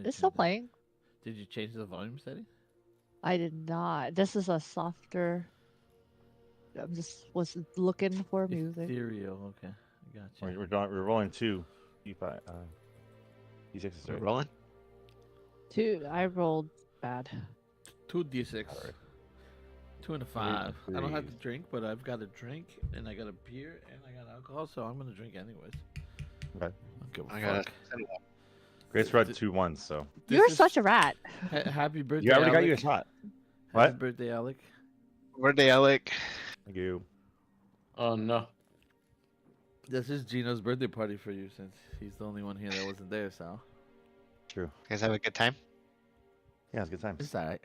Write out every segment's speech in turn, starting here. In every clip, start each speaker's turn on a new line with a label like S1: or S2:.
S1: It's still playing.
S2: Did you change the volume setting?
S1: I did not. This is a softer. I'm just was looking for music.
S2: Ethereal. Okay, I got you.
S3: We're rolling 2 D5 D6s.
S4: We're
S3: Right?
S4: rolling.
S1: I rolled bad.
S2: 2 D6.
S3: Alright.
S2: 2 and a 5. I don't have to
S3: Threes.
S2: drink, but I've got a drink, and I got a beer, and I got alcohol, so I'm gonna drink anyways.
S3: Okay.
S2: I don't give a
S4: I got
S2: fuck.
S3: Grace brought 2 1s, so
S2: This
S1: You're
S2: is-
S1: such a rat.
S2: Happy birthday,
S3: you already got you a
S2: Alec.
S3: shot.
S2: Happy
S3: What?
S2: birthday, Alec.
S4: Birthday, Alec.
S3: Thank you.
S5: Oh no.
S2: This is Gino's birthday party for you, since he's the only one here that wasn't there, Sal.
S3: True.
S4: You guys have a good time?
S3: Yeah, it's a good time.
S2: It's alright.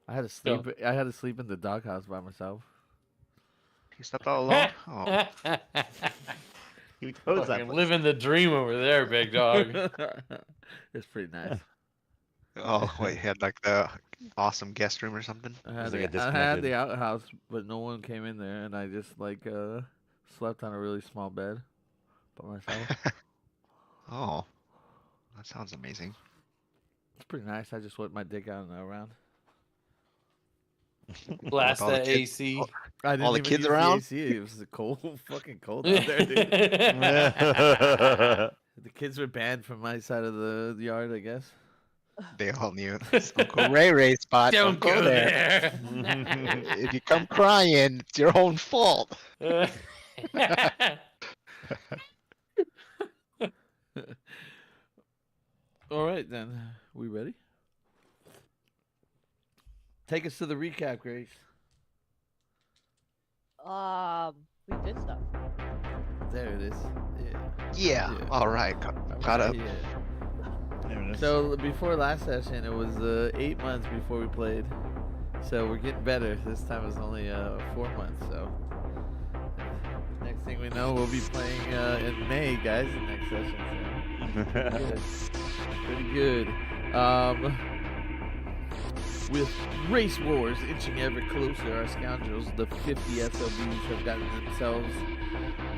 S2: I had to sleep. I had to sleep in the doghouse by myself.
S4: You slept all alone? Oh,
S3: You chose that.
S5: Fucking living the dream over there, big dog.
S2: It's pretty nice.
S4: oh wait, you had like the awesome guest room or something?
S2: I had,
S3: It's like a
S2: I had
S3: disconnected-
S2: the outhouse, but no one came in there, and I just slept on a really small bed by myself.
S4: Oh, that sounds amazing.
S2: It's pretty nice. I just whipped my dick out and around.
S5: Blast
S4: all the
S5: that
S4: kids-
S5: AC.
S2: I didn't
S4: All the
S2: even
S4: kids
S2: use
S4: around?
S2: AC. It was cold, fucking cold out there, dude. The kids were banned from my side of the yard, I guess.
S4: They all knew. It's Uncle Ray Ray's spot.
S5: Don't go there.
S4: If you come crying, it's your own fault.
S2: All right, then. We ready? Take us to the recap, Grace.
S1: We did stuff.
S2: There it is. Yeah.
S4: Yeah.
S2: Yeah.
S4: All right. Got up.
S2: Yeah.
S3: There it is.
S2: So before last session, it was 8 months before we played. So we're getting better. This time it's only 4 months. So next thing we know, we'll be playing in May, guys. The next session. So pretty good. With race wars inching ever closer, our scoundrels, the 50 SLBs, have gotten themselves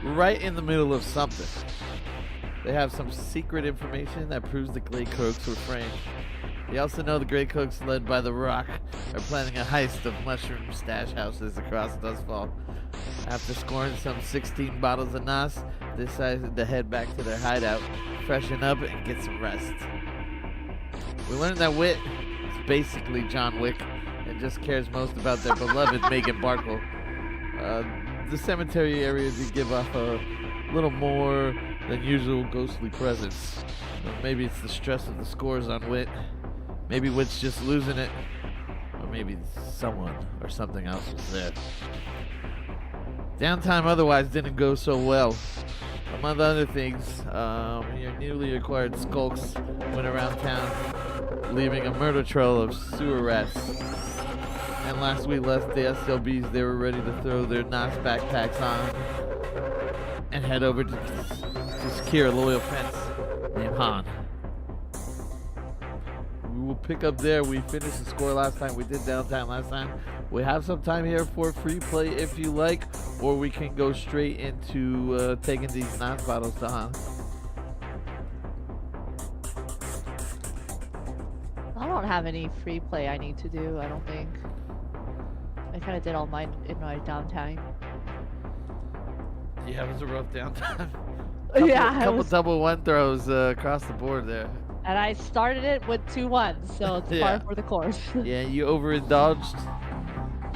S2: right in the middle of something. They have some secret information that proves the Grey Cloaks were framed. They also know the Grey Cloaks, led by the Rock, are planning a heist of mushroom stash houses across Dustfall. After scoring some 16 bottles of Nas, they decided to head back to their hideout, freshen up, and get some rest. We learned that Wit is basically John Wick and just cares most about their beloved Megan Barkle. The cemetery area did give off a little more than usual ghostly presence. Or maybe it's the stress of the scores on Wit. Maybe Wit's just losing it. Or maybe someone or something else was there. Downtime otherwise didn't go so well. Among other things, your newly acquired skulks went around town, leaving a murder trail of sewer rats. And last we left the SLBs, they were ready to throw their NOS backpacks on and head over to secure a loyal fence named Han. We will pick up there. We finished the score last time. We did downtime last time. We have some time here for free play if you like, or we can go straight into taking these NOS bottles to Han.
S1: I don't have any free play I need to do, I don't think. I kind of did all mine in my downtime.
S2: Yeah, it was a rough downtime.
S1: Yeah, it
S2: couple
S1: was-
S2: double one throws across the board there.
S1: And I started it with 2-1, so it's
S2: Yeah.
S1: par for the course.
S2: Yeah, you overindulged.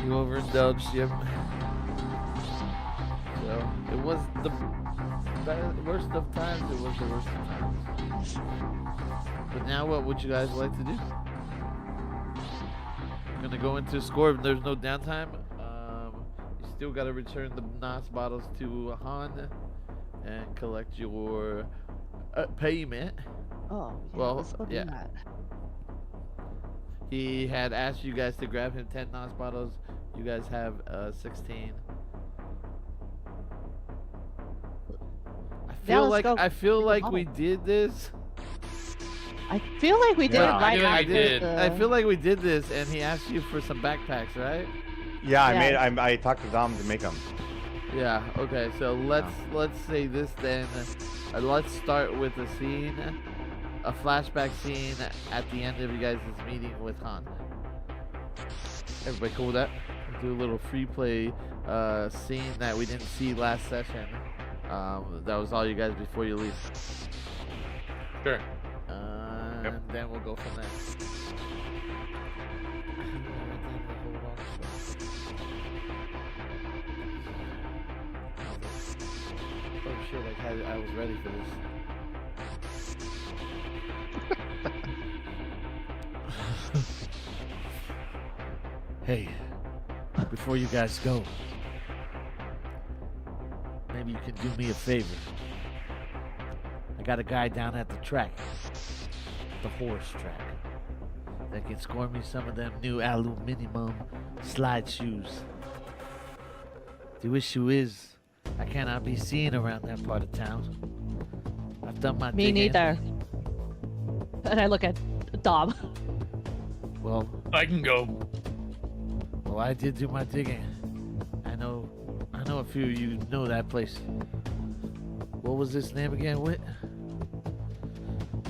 S2: Yep. So it was the worst of times. It was the worst of times. But now, what would you guys like to do? Gonna go into score. There's no downtime. You still got to return the NOS bottles to Han and collect your payment.
S1: Oh, yeah,
S2: Well,
S1: let's go do
S2: yeah.
S1: that.
S2: He had asked you guys to grab him 10 NOS bottles. You guys have 16. I feel like we did this.
S1: I feel like we did
S3: Yeah,
S1: it right
S5: I
S1: after
S5: did.
S1: the-
S2: I feel like we did this, and he asked you for some backpacks, right?
S3: Yeah,
S1: Yeah.
S3: I talked to Dom to make them.
S2: Yeah. Okay. So let's say this then. Let's start with the scene. a flashback scene at the end of you guys' meeting with Han. Everybody cool with that? We'll do a little free play scene that we didn't see last session. That was all you guys before you leave.
S5: Sure.
S2: And then we'll go from there. Oh shit, I was ready for this. Hey, before you guys go, maybe you can do me a favor. I got a guy down at the track, the horse track, that can score me some of them new aluminum slide shoes. The issue is, I cannot be seen around that part of town. I've done my
S1: Me
S2: digging.
S1: neither. And I look at Dom.
S2: Well,
S5: I can go.
S2: well, I did do my digging. I know a few of you know that place. What was this name again, Wit?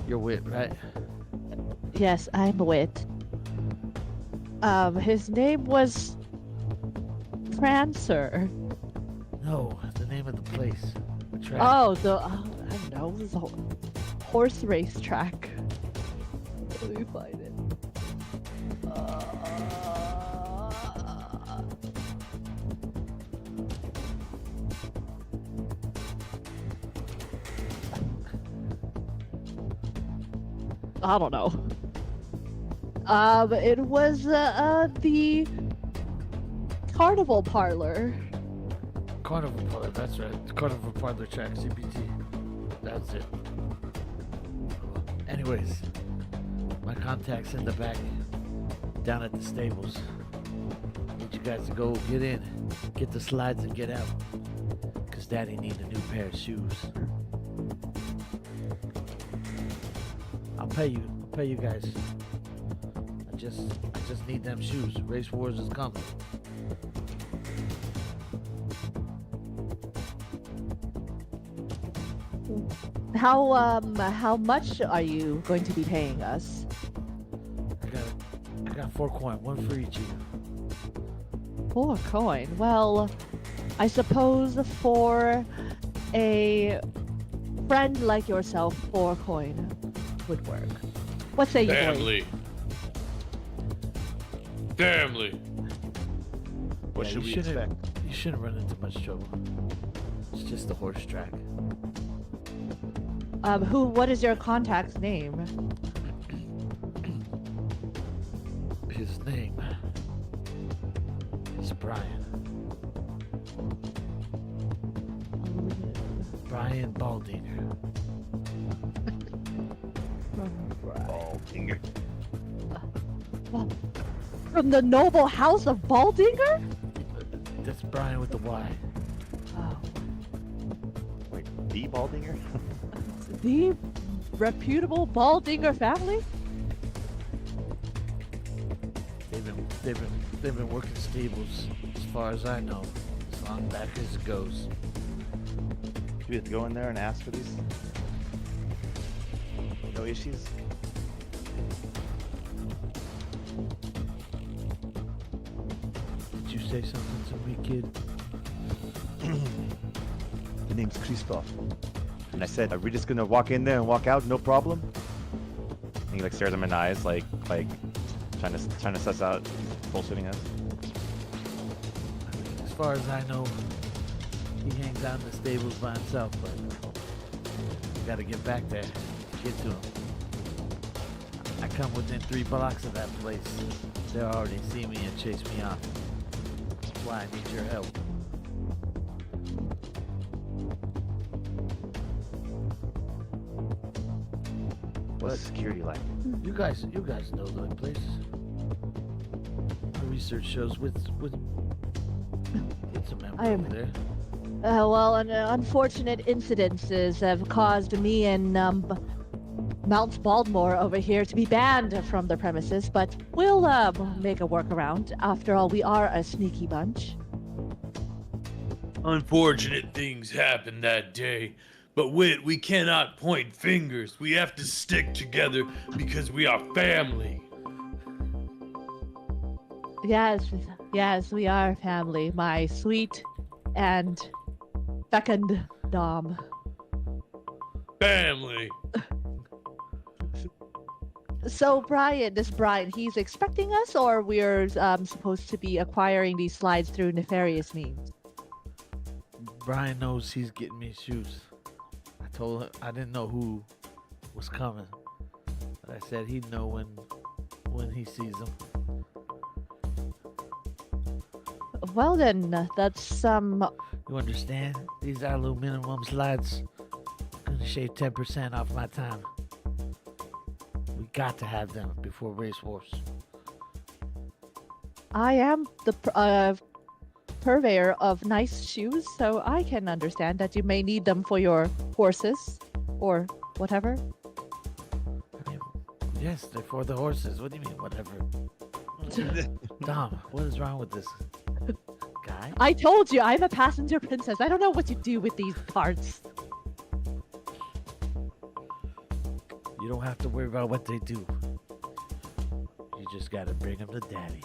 S2: You're Wit, right?
S1: Yes, I'm Wit. His name was Prancer.
S2: No, the name of the place. The track.
S1: Oh, I don't know, the horse race track. Let me find it. I don't know. It was the carnival parlor.
S2: Carnival Parlor, that's right. The Carnival Parlor track, CPT. That's it. Anyways, my contact's in the back, down at the stables. Need you guys to go get in, get the slides and get out. Cause Daddy needs a new pair of shoes. I'll pay you guys. I just need them shoes. Race Wars is coming.
S1: How much are you going to be paying us?
S2: I got 4 coin, one for each of you.
S1: 4 coin. Well, I suppose for a friend like yourself, 4 coin would work. What say you, boys?
S5: Family. Family.
S3: What
S2: Yeah,
S3: should
S2: you
S3: we
S2: shouldn't-
S3: expect?
S2: You shouldn't run into much trouble. It's just a horse track.
S1: What is your contact's name?
S2: His name is Brian. Brian Baldinger.
S4: Baldinger.
S1: From the noble house of Baldinger?
S2: That's Brian with the Y.
S1: Oh,
S3: Wait, the Baldinger?
S1: the reputable Baldinger family?
S2: They've been working stables as far as I know, as long back as it goes.
S3: Do we have to go in there and ask for these? No issues?
S2: Did you say something to me, kid?
S3: The name's Christoph. And I said, are we just gonna walk in there and walk out, no problem? And he like stares at my eyes, like trying to suss out bullshitting us.
S2: As far as I know, he hangs out in the stables by himself, but you gotta get back there to get to him. I come within 3 blocks of that place. They'll already see me and chase me off. That's why I need your help.
S3: What's security like?
S2: You guys know the place. The research shows with it's a member
S1: I am-
S2: over there.
S1: Well, unfortunate incidences have caused me and Mount Baldmore over here to be banned from the premises, but we'll make a workaround. After all, we are a sneaky bunch.
S5: Unfortunate things happened that day, But wait, we cannot point fingers. We have to stick together because we are family.
S1: Yes, yes, we are family, my sweet and fecund Dom.
S5: Family.
S1: So Brian, he's expecting us, or we're supposed to be acquiring these slides through nefarious means?
S2: Brian knows he's getting me shoes. I told him I didn't know who was coming, but I said he'd know when he sees them.
S1: Well then, that's
S2: You understand? These aluminum slides gonna shave 10% off my time. We got to have them before Race Wars.
S1: I am the purveyor of nice shoes, so I can understand that you may need them for your horses or whatever.
S2: I mean, yes, they're for the horses. What do you mean, whatever? Dom, what is wrong with this guy?
S1: I told you, I'm a passenger princess. I don't know what you do with these parts.
S2: You don't have to worry about what they do. You just gotta bring them to daddy.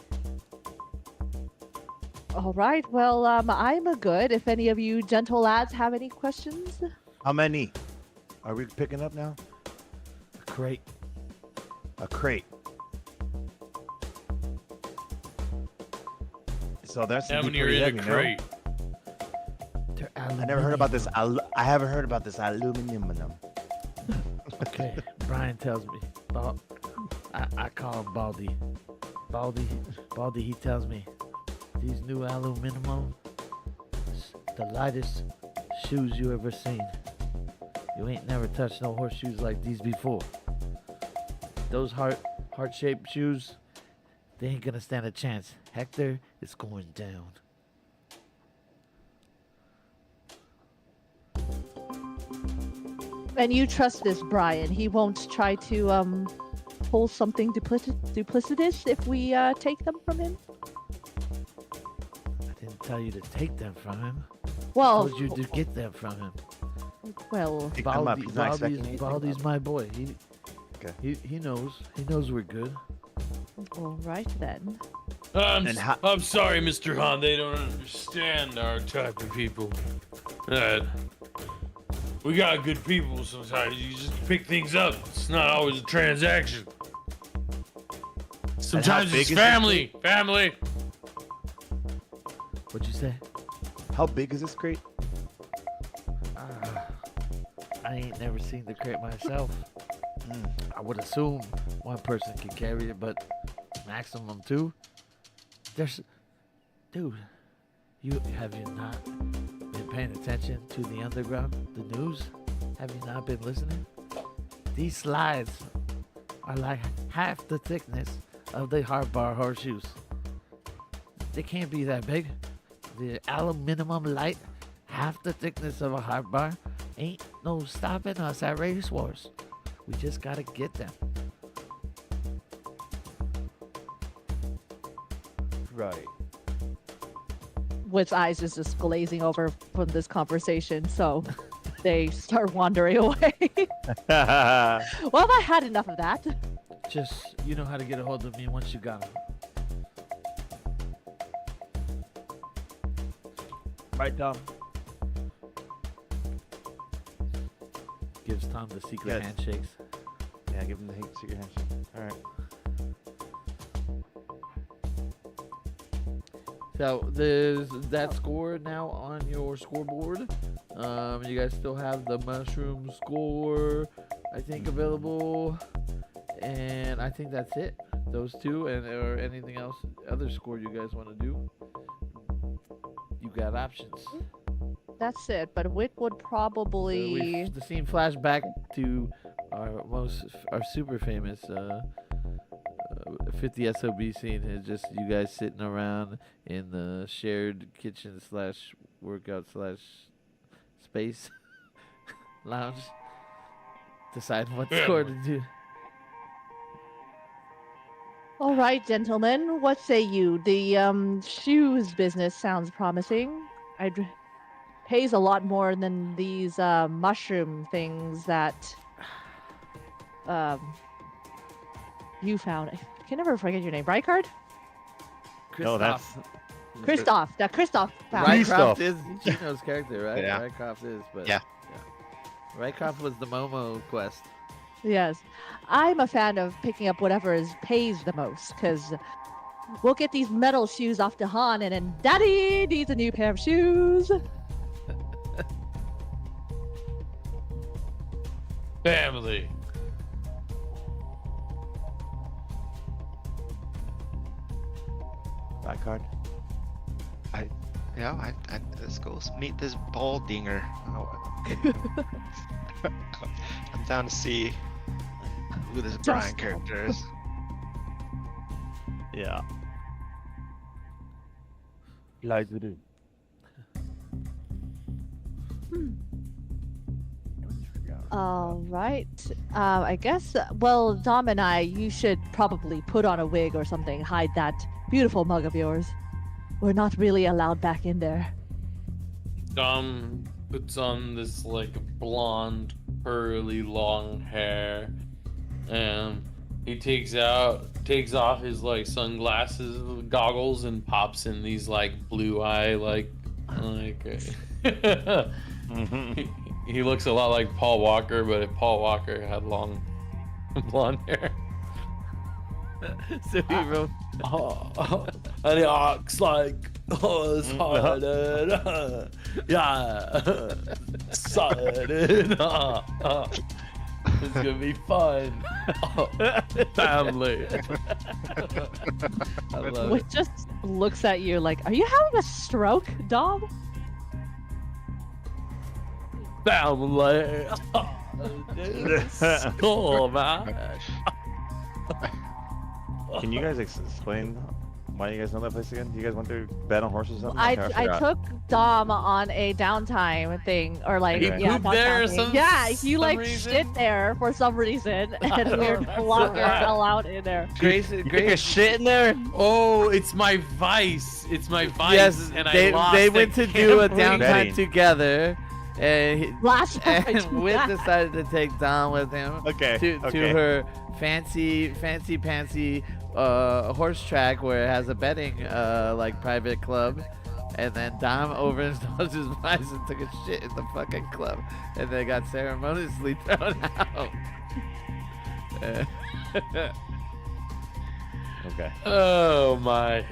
S1: All right, well, I'm a good. If any of you gentle lads have any questions.
S3: How many? Are we picking up now?
S2: A crate.
S3: A crate. So that's
S5: How many are in a crate?
S2: They're
S3: I never heard about this. I haven't heard about this aluminum.
S2: Okay, Brian tells me. I call him Baldy. Baldy, he tells me these new aluminum, the lightest shoes you ever seen. You ain't never touched no horseshoes like these before. Those heart-shaped shoes, they ain't gonna stand a chance. Hector is going down.
S1: And you trust this Brian. He won't try to pull something duplicitous if we take them from him?
S2: I didn't tell you to take them from him. I
S1: Well,
S2: told you to get them from him.
S1: well,
S3: Pick them up. He's not expecting anything.
S2: Baldy's my boy.
S3: Okay.
S2: He knows. He knows we're good.
S1: all right then.
S5: I'm sorry, Mr. Han. They don't understand our type of people. We got good people sometimes. You just pick things up. It's not always a transaction. Sometimes
S3: big
S5: it's
S3: is this
S5: family. Family.
S2: What'd you say?
S3: How big is this crate?
S2: I ain't never seen the crate myself. I would assume one person can carry it, but maximum two. Dude, have you not been paying attention to the underground, the news? Have you not been listening? These slides are like half the thickness of the hard bar horseshoes. They can't be that big. The aluminum light, half the thickness of a hard bar, ain't no stopping us at Race Wars. We just gotta get them.
S3: Right.
S1: Wit's eyes is just glazing over from this conversation, so they start wandering away. Well, I had enough of that.
S2: Just, you know how to get a hold of me once you got them.
S3: Right, Dom.
S2: Gives Tom the secret
S3: Yes.
S2: handshakes.
S3: Yeah, give him the secret handshake. All right.
S2: So there's that score now on your scoreboard. You guys still have the mushroom score, I think, available, and I think that's it. Those two, and or anything else, other score you guys want to do? You got options.
S1: That's it, but Wit would probably...
S2: The scene flashback to our super famous 50 SOB scene is just you guys sitting around in the shared kitchen / workout / space lounge, deciding what score to do.
S1: All right, gentlemen, what say you? The shoes business sounds promising. pays a lot more than these mushroom things that you found. I can never forget your name. Rykard?
S3: No, that's
S1: Kristoff. That Kristoff found.
S2: Rycroft is Gino's character, right?
S4: Yeah.
S2: Rycroft is, but
S4: Yeah.
S2: Rycroft was the Momo quest.
S1: Yes. I'm a fan of picking up whatever pays the most, because we'll get these metal shoes off to Han, and then Daddy needs a new pair of shoes.
S5: Family.
S3: that card.
S4: Yeah, let's go meet this ball dinger. I'm down to see who this Brian character is.
S3: Yeah. Lies with it.
S1: All right. I guess, well, Dom and I, you should probably put on a wig or something, hide that beautiful mug of yours. We're not really allowed back in there.
S5: Dom puts on this like blonde, curly, long hair, and he takes off his like sunglasses, goggles, and pops in these like blue eye He looks a lot like Paul Walker, but if Paul Walker had long blonde hair.
S2: So he wrote.
S5: And he acts like it's excited. Yeah. Excited. It's gonna be fun. Family.
S2: I love
S1: Which
S2: it.
S1: just looks at you like, are you having a stroke, Dom?
S5: Family. Cool, man.
S3: Can you guys explain why you guys know that place again? Do you guys went to bet on horses or something?
S1: I
S3: forgot.
S1: took Dom on a downtime thing, or like,
S5: He
S1: yeah,
S5: pooped
S1: not
S5: there or
S1: downtime.
S5: some-
S1: Yeah, he
S5: some
S1: like
S5: reason?
S1: shit there for some reason, and we're
S5: That's
S1: longer
S5: right.
S1: allowed in there.
S2: Grace,
S3: Take a
S2: Grace.
S3: shit in there?
S5: Oh, it's my vice. It's my vice.
S2: Yes,
S5: and
S2: they
S5: I lost
S2: they
S5: at
S2: went to do a
S5: gambling.
S2: downtime
S3: Betting.
S2: together, and
S1: Last time I
S2: and
S1: did
S2: Wit
S1: that.
S2: decided to take Dom with him
S3: Okay.
S2: to
S3: okay.
S2: her fancy pantsy horse track where it has a betting like private club, and then Dom overindulged his vice and took a shit in the fucking club, and then got ceremoniously thrown out.
S3: Okay.
S5: Oh my.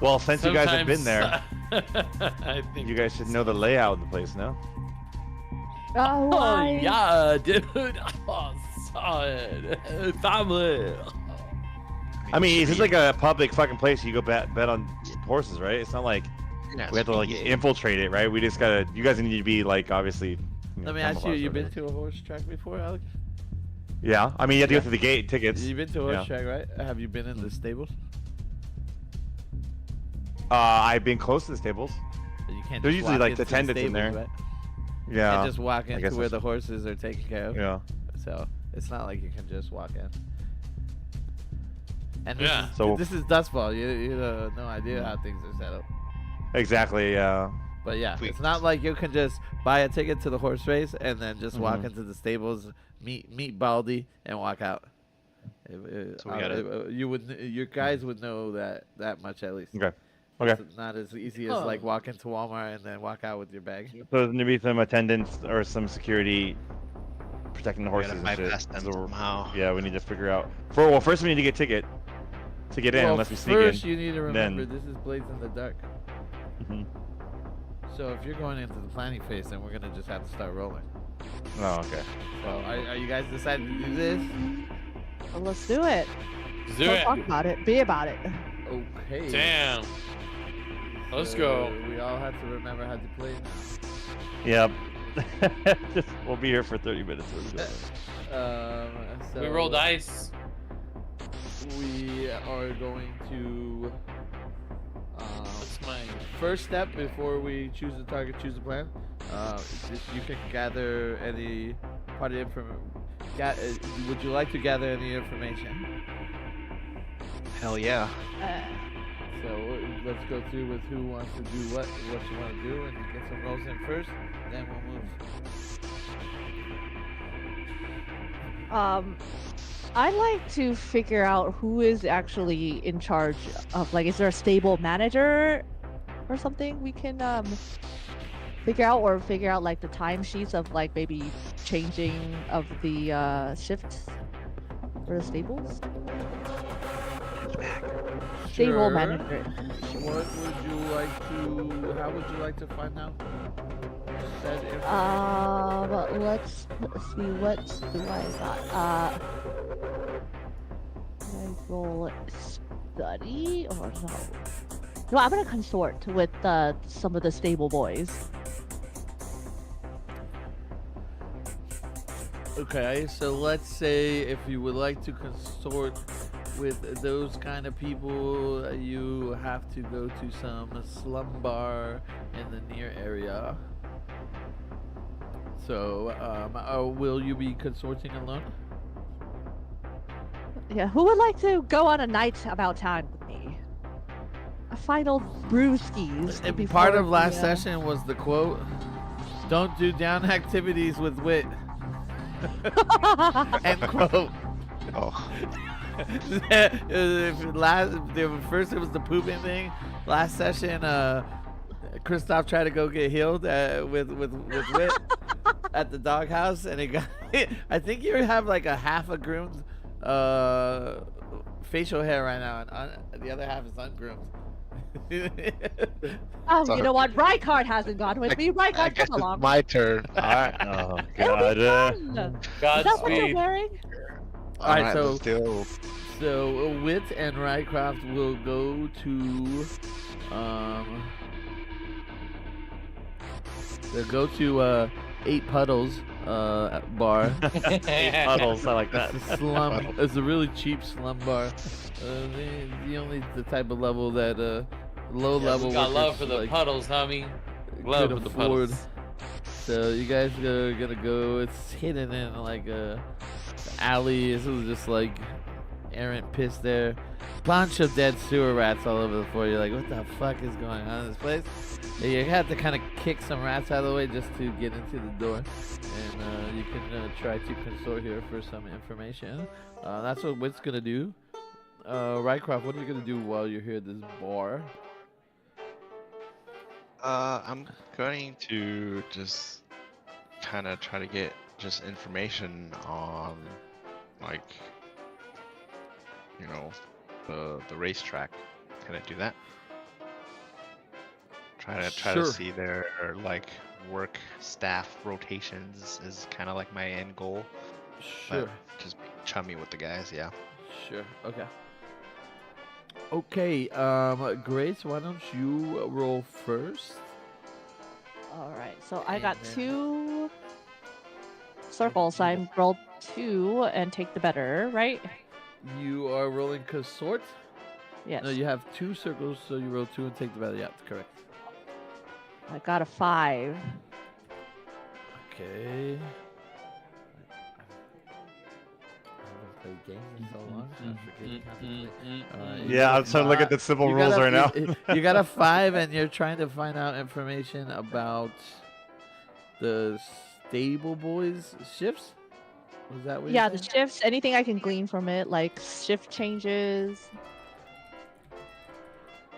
S3: Well, since you guys have been there,
S5: I think
S3: you guys should know the layout of the place, no?
S1: Oh,
S5: Oh
S1: why?
S5: yeah, dude. Oh, solid. Family.
S3: I mean, it's like a public fucking place. You go bet on horses, right? It's not like
S4: Yeah,
S3: we have to like
S4: yeah.
S3: infiltrate it, right? We just gotta. You guys need to be like obviously.
S2: Let me ask you: you been to a horse track before, Alex?
S3: Yeah, I mean you have to go through the gate tickets.
S2: You've been to a horse
S3: Yeah.
S2: track, right? Have you been in the stables?
S3: I've been close to the stables.
S2: You can't.
S3: There's
S2: just
S3: usually,
S2: walk
S3: like, the
S2: into
S3: attendants in
S2: stables,
S3: there.
S2: Right? You
S3: Yeah.
S2: can't just walk
S3: I
S2: into
S3: guess
S2: where
S3: that's-
S2: the horses are taken care of.
S3: Yeah.
S2: So it's not like you can just walk in. And this
S5: Yeah.
S2: is,
S3: So-
S2: this is Dustball. You have no idea how things are set up.
S3: Exactly. Yeah.
S2: But yeah,
S4: Sweet.
S2: it's not like you can just buy a ticket to the horse race and then just walk
S3: Mhm.
S2: into the stables, meet Baldy, and walk out.
S4: So we gotta-
S2: You would, your guys would know that much at least.
S3: Okay. Okay.
S2: It's not as easy as like walk into Walmart and then walk out with your bag.
S3: So there's gonna be some attendants or some security protecting the
S4: We
S3: horses
S4: gotta
S3: and shit.
S4: bypass them
S3: So we're-
S4: somehow.
S3: yeah, we need to figure out. First we need to get ticket to get in,
S2: Well,
S3: unless we sneak
S2: first
S3: in.
S2: you need to remember
S3: then-
S2: this is Blades in the Dark.
S3: Mhm.
S2: So if you're going into the planning phase, then we're gonna just have to start rolling.
S3: Oh, okay.
S2: So are you guys decided to do this?
S1: Well, let's do it.
S5: Let's do
S1: Don't
S5: it.
S1: talk about it. Be about it.
S2: Okay.
S5: Damn. Let's
S2: So
S5: go.
S2: We all have to remember how to play now.
S3: Yep. We'll be here for 30 minutes.
S2: So
S5: We roll dice.
S2: We are going to.
S5: What's my
S2: First step before we choose the target, choose the plan. You can gather any party information. Would you like to gather any information?
S4: Hell yeah.
S2: So let's go through with who wants to do what you want to do, and you get some rolls in first. Then we'll move.
S1: I'd like to figure out who is actually in charge of, like, is there a stable manager or something we can figure out like the timesheets of like maybe changing of the shifts for the stables. Stable
S2: Sure.
S1: manager.
S2: What would you like to? How would you like to find out? Said information.
S1: Let's see, what do I got? Can I roll study or no? No, I'm gonna consort with some of the stable boys.
S2: Okay, so let's say if you would like to consort with those kind of people, you have to go to some slum bar in the near area. So, will you be consorting alone?
S1: Yeah, who would like to go on a night about town with me? A final brewskis.
S2: And
S1: before
S2: part of last
S1: the,
S2: session was the quote, "Don't do down activities with wit." End quote.
S4: Oh,
S2: First it was the pooping thing. Last session, Christoph tried to go get healed with wit at the doghouse, and he got. I think you have like a half a groomed facial hair right now, and the other half is ungroomed.
S1: Oh,
S4: So-
S1: you know what? Rykard hasn't gone with me.
S4: I
S1: Rykard,
S4: guess
S1: come
S4: it's
S1: along.
S4: my turn. All right.
S3: Oh
S1: It'll
S3: god.
S1: be fun. Is that what you're
S5: Godspeed.
S1: wearing?
S2: All right,
S4: let's do.
S2: So Wit and Rycroft will go to they'll go to 8 Puddles bar.
S3: Puddles, I like that.
S2: It's a slum. It's a really cheap slum bar. The type of level that low level
S5: We got love
S2: workers,
S5: for the
S2: like,
S5: puddles, homie.
S2: could
S5: Love for the
S2: afford.
S5: puddles.
S2: So you guys are gonna go. It's hidden in like a alley. This is just like errant piss there. Bunch of dead sewer rats all over the floor. You're like, what the fuck is going on in this place? And you have to kind of kick some rats out of the way just to get into the door. And you can try to consort here for some information. That's what Wit's gonna do. Rycroft, what are you gonna do while you're here at this bar?
S4: I'm going to just kind of try to get just information on, like, you know, the racetrack. Can I do that? Try
S2: Sure.
S4: to see their like work staff rotations is kind of like my end goal.
S2: Sure.
S4: But just be chummy with the guys, yeah.
S2: Sure. Okay. Okay. Grace, why don't you roll first?
S1: All right, so I got
S2: And
S1: 2 circles. I rolled 2 and take the better, right?
S2: You are rolling consort.
S1: Yes.
S2: No, you have 2 circles, so you roll 2 and take the value. Yeah, correct.
S1: I got a 5.
S2: Okay. I haven't played games in so long. I forget how to play. You
S3: Yeah,
S2: got
S3: I'm trying to look at the civil
S2: you
S3: rules
S2: got a-
S3: right now.
S2: You got a 5, and you're trying to find out information about the stable boys shifts. Was that what?
S1: Yeah,
S2: you're
S1: the
S2: saying?
S1: shifts, anything I can glean from it, like shift changes.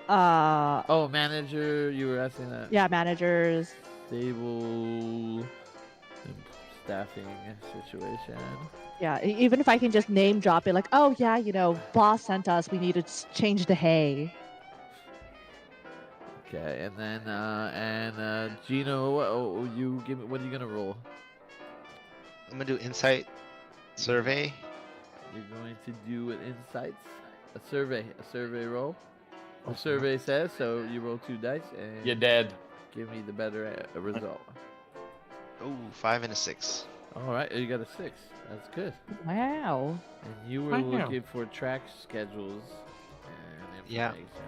S2: Oh, manager. You were asking that.
S1: Yeah, managers.
S2: Stable staffing situation.
S1: Yeah, even if I can just name drop it, like, oh yeah, you know, boss sent us, we need to change the hay.
S2: Okay, and then Gino, you give me. What are you gonna roll?
S4: I'm gonna do insight survey.
S2: You're going to do an insights, a survey roll. The survey says so. You roll 2 dice and
S5: You're dead.
S2: give me the better result.
S4: Ooh, 5 and a 6.
S2: All right, you got a 6. That's good.
S1: Wow.
S2: And you were
S5: Wow.
S2: looking for track schedules and
S4: Yeah.
S2: information.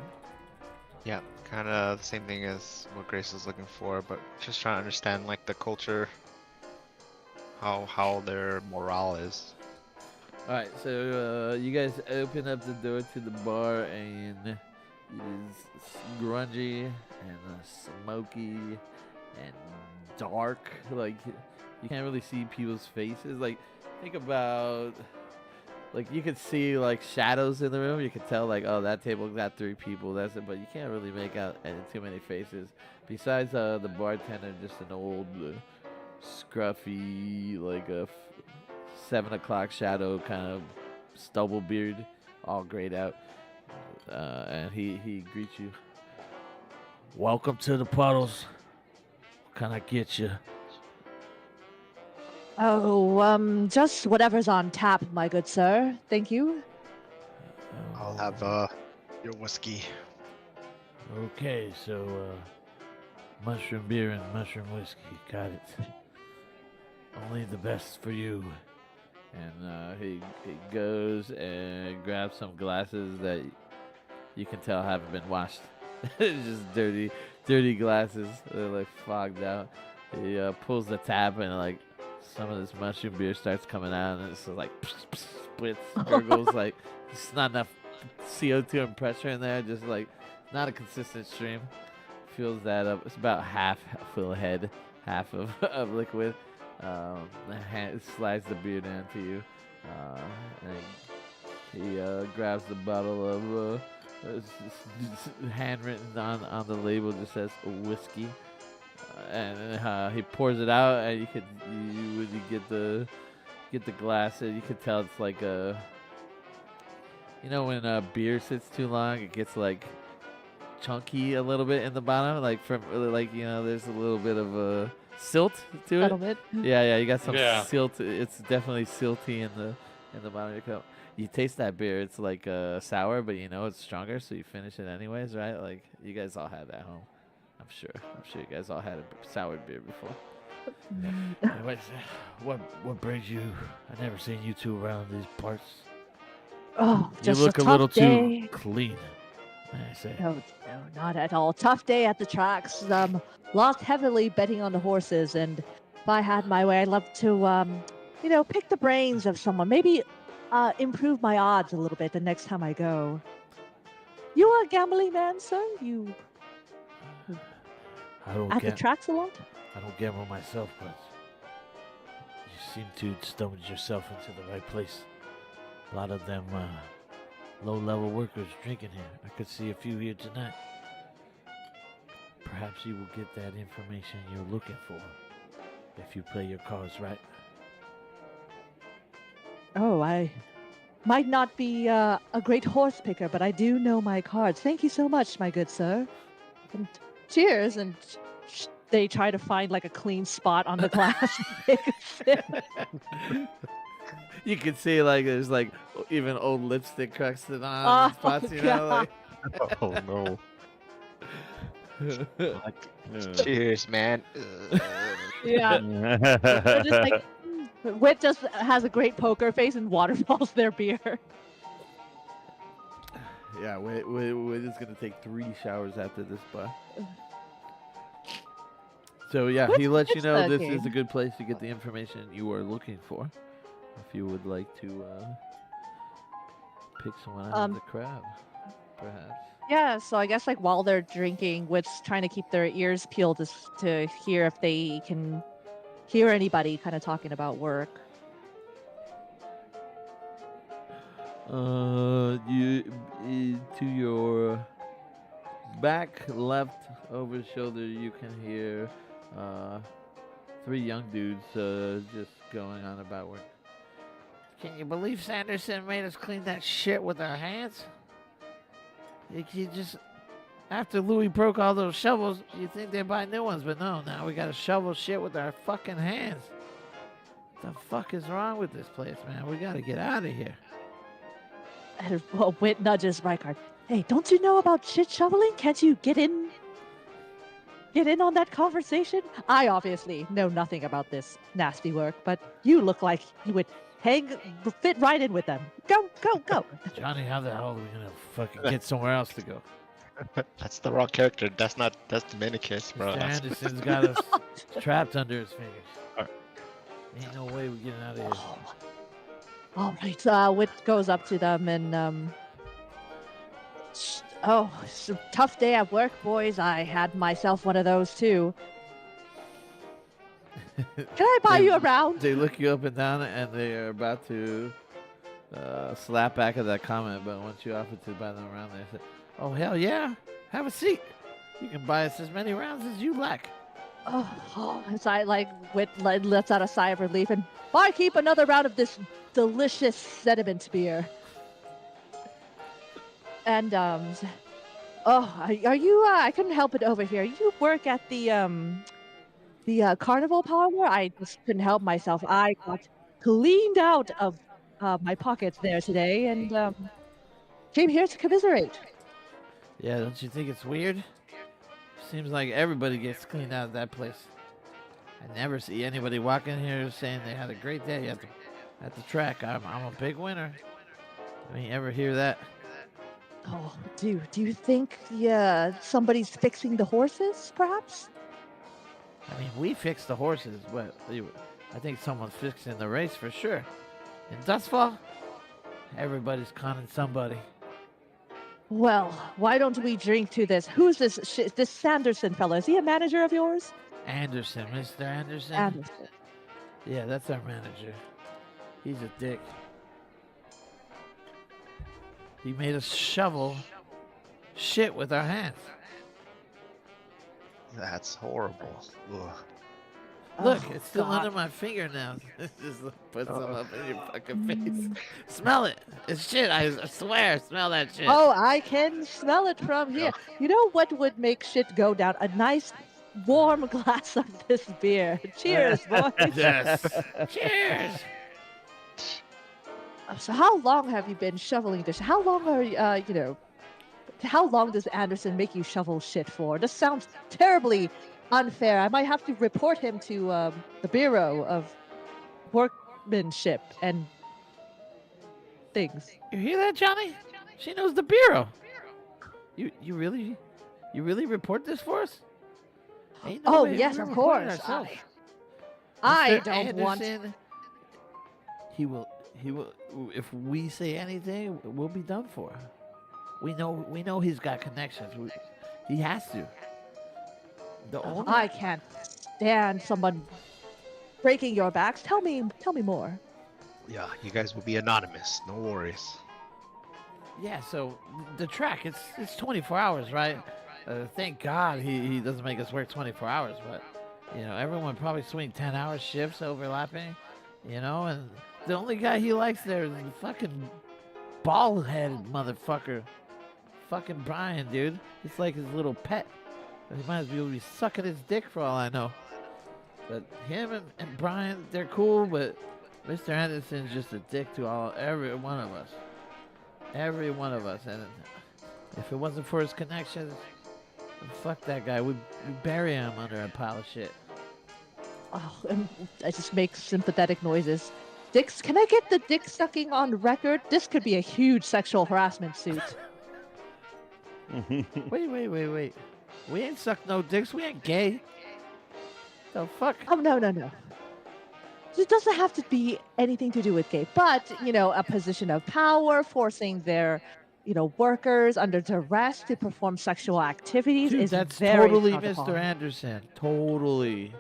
S4: Yeah, kind of the same thing as what Grace is looking for, but just trying to understand like the culture, how their morale is.
S2: All right, so you guys open up the door to the bar, and is grungy and smoky and dark. Like you can't really see people's faces. Like think about like you could see like shadows in the room. You could tell like, oh, that table got 3 people. That's it. But you can't really make out too many faces. Besides the bartender, just an old scruffy like a 7 o'clock shadow kind of stubble beard, all grayed out. And he greets you. Welcome to the puddles. What can I get you?
S1: Oh, just whatever's on tap, my good sir. Thank you.
S6: I'll have your whiskey.
S2: Okay, so mushroom beer and mushroom whiskey. Got it. Only the best for you. And he goes and grabs some glasses that you can tell haven't been washed. It's just dirty glasses. They're like fogged out. He pulls the tap and like some of this mushroom beer starts coming out, and it's like splits, gurgles. Like it's not enough CO2 and pressure in there. Just like not a consistent stream. Fills that up. It's about half full head, half of liquid. Slides the beer down to you. And he grabs the bottle of handwritten on the label just says whiskey, and he pours it out, and when you get the glass, you could tell it's like a, when beer sits too long, it gets like chunky a little bit in the bottom, like from there's a little bit of a silt to it.
S1: Little bit.
S2: Yeah, you got some
S5: Yeah.
S2: silt. It's definitely silty in the bottom of your cup. You taste that beer, it's like sour, but it's stronger, so you finish it anyways, right? Like you guys all had that home, I'm sure you guys all had a sour beer before. What brings you? I never seen you two around these parts.
S1: Oh,
S2: You
S1: just
S2: look
S1: a
S2: a
S1: tough
S2: little
S1: day.
S2: too clean, I say.
S1: No, not at all. Tough day at the tracks. Lost heavily betting on the horses, and if I had my way, I'd love to, pick the brains of someone. Maybe improve my odds a little bit the next time I go. You a gambling man, sir? You
S2: I don't
S1: at the
S2: get.
S1: tracks a lot?
S2: I don't gamble myself, but you seem to stumble yourself into the right place. A lot of them low-level workers drinking here. I could see a few here tonight. Perhaps you will get that information you're looking for if you play your cards right.
S1: Oh, I might not be a great horse picker, but I do know my cards. Thank you so much, my good sir. And cheers. And they try to find like a clean spot on the glass. Take a sip.
S2: You can see like there's like even old lipstick crusted on spots,
S1: God.
S6: Oh no.
S2: Yeah.
S6: Cheers, man.
S1: Yeah. They're just like, Wit just has a great poker face and waterfalls their beer.
S2: Yeah, Wit is gonna take 3 showers after this bar. So yeah, he lets you know this is a good place to get the information you are looking for. If you would like to pick someone out of the crowd, perhaps.
S1: Yeah, so I guess like while they're drinking, Wit's trying to keep their ears peeled to hear if they can hear anybody kind of talking about work.
S2: You to your back left over shoulder, you can hear 3 young dudes just going on about work. Can you believe Sanderson made us clean that shit with our hands? You just after Louis broke all those shovels, you think they'd buy new ones, but no, now we gotta shovel shit with our fucking hands. What the fuck is wrong with this place, man? We gotta get out of here.
S1: And Wit nudges Rykard. Hey, don't you know about shit shoveling? Can't you get in on that conversation? I obviously know nothing about this nasty work, but you look like you would fit right in with them. Go.
S2: Johnny, how the hell are we gonna fucking get somewhere else to go?
S6: That's the wrong character. That's Dominicus, bro.
S2: Mr.
S6: That's-
S2: Anderson's got us trapped under his fingers.
S6: Alright.
S2: Ain't no way we're getting out of here.
S1: All right. Wit goes up to them and Oh, it's a tough day at work, boys. I had myself one of those too. Can I buy you around?
S2: They look you up and down, and they are about to slap back at that comment. But once you offer to buy them around, they say, "Oh hell yeah, have a seat. You can buy us as many rounds as you like."
S1: Oh, as I lets out a sigh of relief and keep another round of this delicious sediment beer. And are you? I couldn't help it over here. You work at the carnival parlor? I just couldn't help myself. I got cleaned out of my pockets there today and came here to commiserate.
S2: Yeah, don't you think it's weird? Seems like everybody gets cleaned out of that place. I never see anybody walk in here saying they had a great day at the track. I'm a big winner. I mean, ever hear that?
S1: Oh, do you think somebody's fixing the horses, perhaps?
S2: I mean, we fixed the horses, but I think someone's fixing the race for sure. In Dustfall, everybody's conning somebody.
S1: Well, why don't we drink to this? Who's this this Sanderson fellow? Is he a manager of yours?
S2: Anderson, Mr. Anderson?
S1: Anderson.
S2: Yeah, that's our manager. He's a dick. He made us shovel shit with our hands.
S4: That's horrible. Ugh.
S2: Look,
S1: Oh,
S2: it's still
S1: God.
S2: under my fingernails. Just put some up in your fucking face. Smell it. It's shit. I swear. Smell that shit.
S1: Oh, I can smell it from here. You know what would make shit go down? A nice warm glass of this beer. Cheers, boys.
S2: Yes. Cheers.
S1: So how long have you been shoveling this? How long are how long does Anderson make you shovel shit for? This sounds terribly unfair. I might have to report him to the Bureau of Workmanship and things.
S2: You hear that, Johnny? She knows the bureau. You really report this for us? Ain't no
S1: Oh,
S2: way
S1: yes,
S2: we're
S1: of
S2: recording
S1: course.
S2: ourselves.
S1: I
S2: Mr.
S1: don't want.
S2: Anderson, He will. If we say anything, we'll be done for. We know he's got connections. He has to. The owner.
S1: I can't stand someone breaking your backs. Tell me more.
S6: Yeah, you guys will be anonymous. No worries.
S2: Yeah. So the track, it's 24 hours, right? Thank God he doesn't make us work 24 hours, but everyone probably swing 10-hour shifts overlapping, and the only guy he likes there is the fucking bald-headed motherfucker. Fucking Brian, dude. It's like his little pet. He might as well be sucking his dick for all I know. But him and Brian, they're cool, but Mr. Anderson's just a dick to every one of us. Every one of us. And if it wasn't for his connections, fuck that guy. We'd bury him under a pile of shit.
S1: Oh, and I just make sympathetic noises. Dicks, can I get the dick sucking on record? This could be a huge sexual harassment suit.
S2: Wait. We ain't sucked no dicks. We ain't gay. The fuck?
S1: Oh, no. It doesn't have to be anything to do with gay, but, a position of power, forcing their, workers under duress to perform sexual activities
S2: Dude,
S1: is
S2: that's
S1: very
S2: totally
S1: frowned
S2: Mr.
S1: upon.
S2: Anderson. Totally.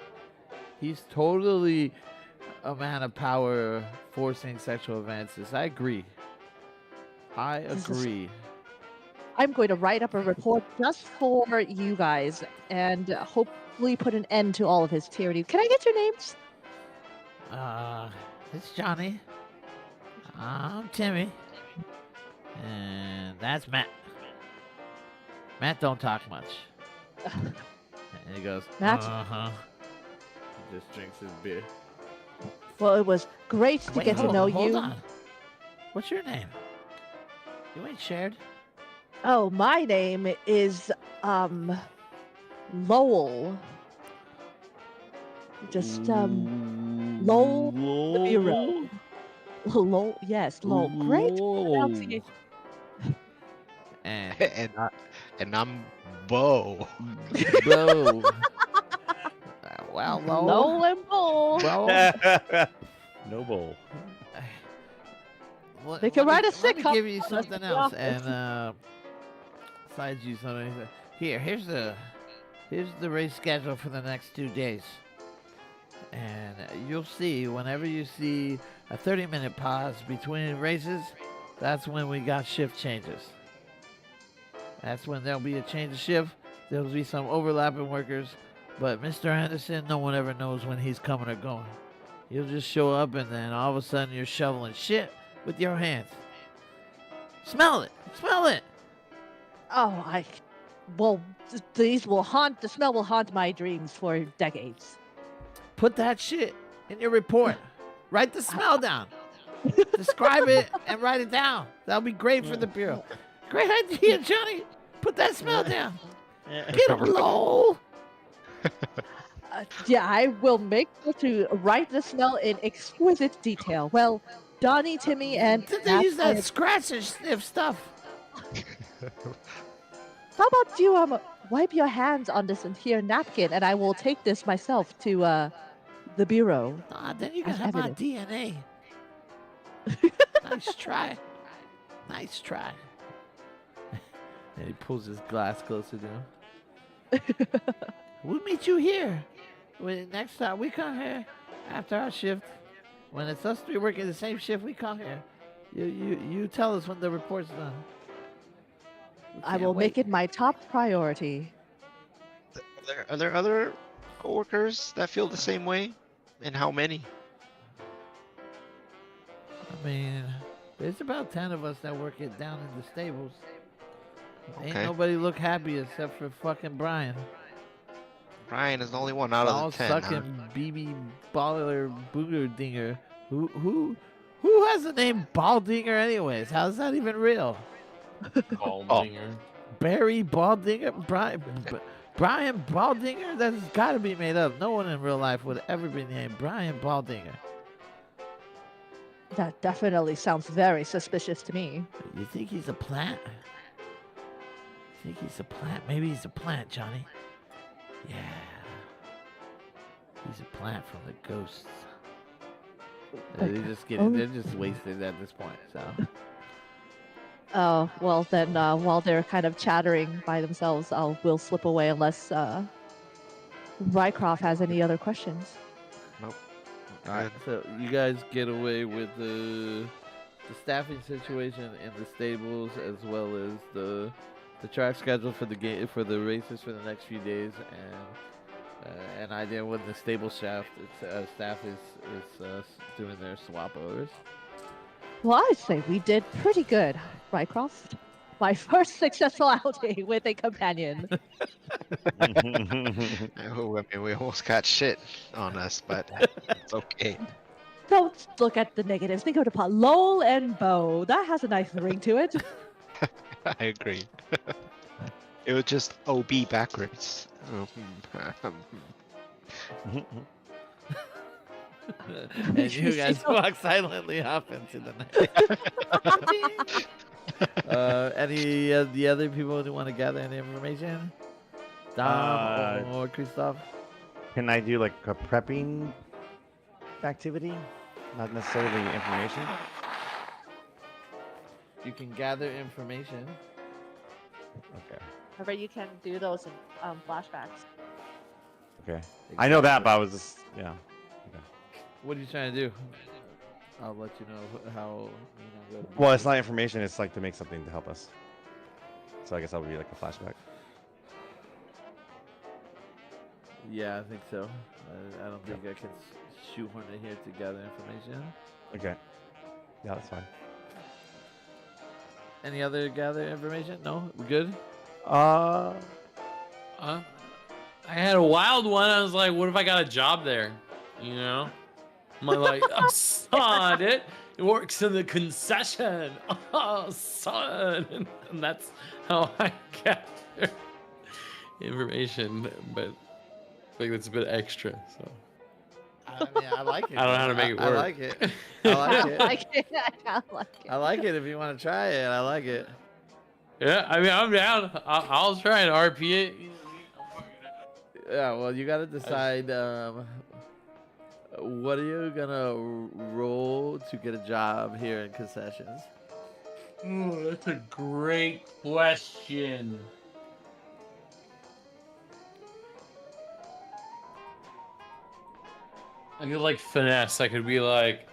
S2: He's totally a man of power forcing sexual advances. I agree.
S1: I'm going to write up a report just for you guys and hopefully put an end to all of his tyranny. Can I get your names?
S2: It's Johnny. I'm Timmy. And that's Matt. Matt don't talk much. And he goes,
S1: Matt?
S2: uh-huh. He just drinks his beer.
S1: Well, it was great to get to know
S2: hold
S1: you.
S2: on. What's your name? You ain't shared.
S1: Oh, my name is Lowell. Just Lowell the Bureau. Lowell, yes, Lowell. Great pronunciation.
S2: And
S6: and I'm Bo.
S2: Bo. Well,
S1: Lowell and Bull.
S2: Well,
S3: Noble.
S1: They can write a
S2: Let me
S1: sitcom
S2: give you
S1: on us
S2: something
S1: in the
S2: else.
S1: office.
S2: And slides you something. He said, here's the race schedule for the next 2 days. And you'll see, whenever you see a 30-minute pause between races, that's when we got shift changes. That's when there'll be a change of shift. There'll be some overlapping workers. But Mr. Anderson, no one ever knows when he's coming or going. You'll just show up and then all of a sudden you're shoveling shit with your hands. Smell it! Smell it!
S1: Oh, the smell will haunt my dreams for decades.
S2: Put that shit in your report. Write the smell down. Describe it and write it down. That'll be great for the Bureau. Great idea, Johnny. Put that smell down. Get him, lol.
S1: Yeah, I will make sure to write the smell in exquisite detail. Well, Donnie, Timmy, and
S2: Did they use that scratch and sniff stuff?
S1: how about you wipe your hands on this here napkin, and I will take this myself to the Bureau.
S2: Then you can have my DNA. Nice try. Nice try. And he pulls his glass closer to him. We'll meet you here. Next time we come here after our shift. When it's us three working the same shift, we come here. You tell us when the report's done.
S1: I will make it my top priority.
S6: Are there other coworkers that feel the same way? And how many?
S2: I mean, there's about 10 of us that work it down in the stables. Ain't
S6: Okay.
S2: nobody look happy except for fucking Brian.
S6: Brian is the only one out
S2: All
S6: of the 10.
S2: sucking BB Baller Booger Dinger. Who has the name Baldinger anyways? How's that even real?
S5: Baldinger.
S2: Barry Baldinger? Brian Baldinger? That's got to be made up. No one in real life would ever be named Brian Baldinger.
S1: That definitely sounds very suspicious to me.
S2: You think he's a plant? Think he's a plant? Maybe he's a plant, Johnny. Yeah. He's a plant from the ghosts. They're just wasted at this point, so.
S1: Oh, well then, while they're kind of chattering by themselves, we'll slip away unless Rycroft has any other questions.
S6: Nope.
S2: Alright, so you guys get away with the staffing situation in the stables as well as the track schedule for the races for the next few days, and an idea when the stable staff is doing their swap overs.
S1: Well, I'd say we did pretty good, Rycroft. My first successful outing with a companion.
S6: Oh, I mean, we almost got shit on us, but it's okay.
S1: Don't look at the negatives. Think of the pot. Lol and Bo. That has a nice ring to it.
S6: I agree. It was just OB backwards.
S2: And you guys walk silently off into the night. Any the other people who want to gather any information? Dom or Christoph?
S3: Can I do like a prepping activity? Not necessarily information.
S2: You can gather information.
S3: Okay.
S1: However, you can do those in flashbacks.
S3: Okay. I know that, but I was just, yeah. Okay.
S2: What are you trying to do? I'll let you know how.
S3: Well, it's not information. It's like to make something to help us. So I guess that would be like a flashback.
S2: Yeah, I think so. I don't think I can shoehorn it here to gather information.
S3: Okay. Yeah, that's fine.
S2: Any other gather information? No? We good?
S5: I had a wild one. I was like, what if I got a job there? You know? I'm like, oh, son, it works in the concession. Oh, son. And that's how I gather information. But I think that's a bit extra. So
S2: I mean, I like it.
S5: I don't know how to make it work.
S2: I like it. I like it.
S1: I like it. I like it.
S2: I like it if you want to try it. I like it.
S5: Yeah, I mean, I'm down. I'll try and RP it.
S2: Yeah, well, you got to decide what are you going to roll to get a job here in concessions?
S5: Ooh, that's a great question. I could like finesse. I could be like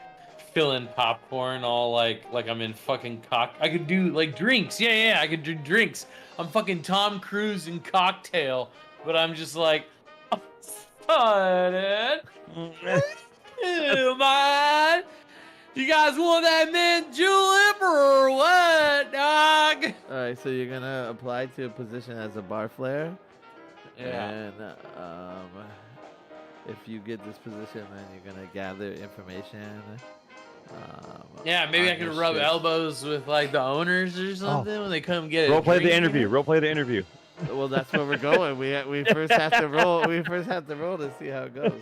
S5: filling popcorn all like I'm in fucking cock. I could do like drinks. Yeah, I could do drinks. I'm fucking Tom Cruise in Cocktail, but I'm just like, son, man. You guys want that mint julep or what, dog?
S2: All right, so you're gonna apply to a position as a bar flair,
S5: Yeah.
S2: and if you get this position, then you're gonna gather information.
S5: Yeah, maybe I
S2: on
S5: could
S2: your
S5: rub
S2: shifts.
S5: elbows with like the owners or something when they come get a
S3: Role play the
S5: drink.
S3: interview. Role play the interview.
S2: Well, that's where we're going. We first have to roll. We first have to roll to see how it goes.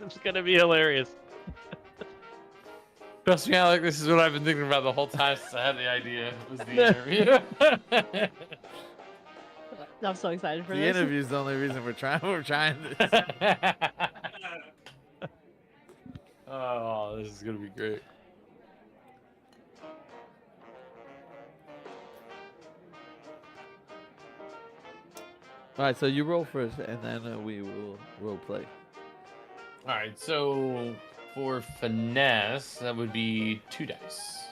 S3: It's gonna be hilarious.
S5: Trust me, Alec, this is what I've been thinking about the whole time since I had the idea. Was the interview.
S1: I'm so excited for
S2: The
S1: this.
S2: interview's the only reason we're trying. We're trying this.
S5: Oh, this is gonna be great.
S2: All right, so you roll first, and then we will role play.
S5: All right, so for finesse, that would be 2 dice.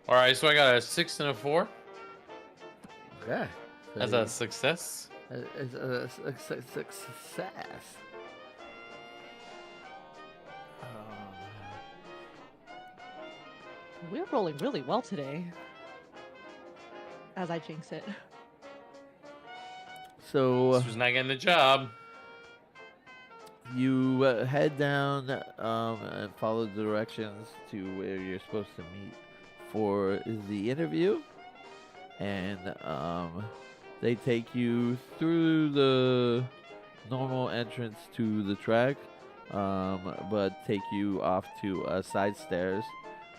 S5: All right, so I got a 6 and a 4.
S2: Okay.
S5: That's a success.
S2: It's a success.
S1: We're rolling really well today. As I jinx it.
S2: So
S5: This was not getting the job.
S2: you head down and follow the directions to where you're supposed to meet for the interview, and they take you through the normal entrance to the track, but take you off to side stairs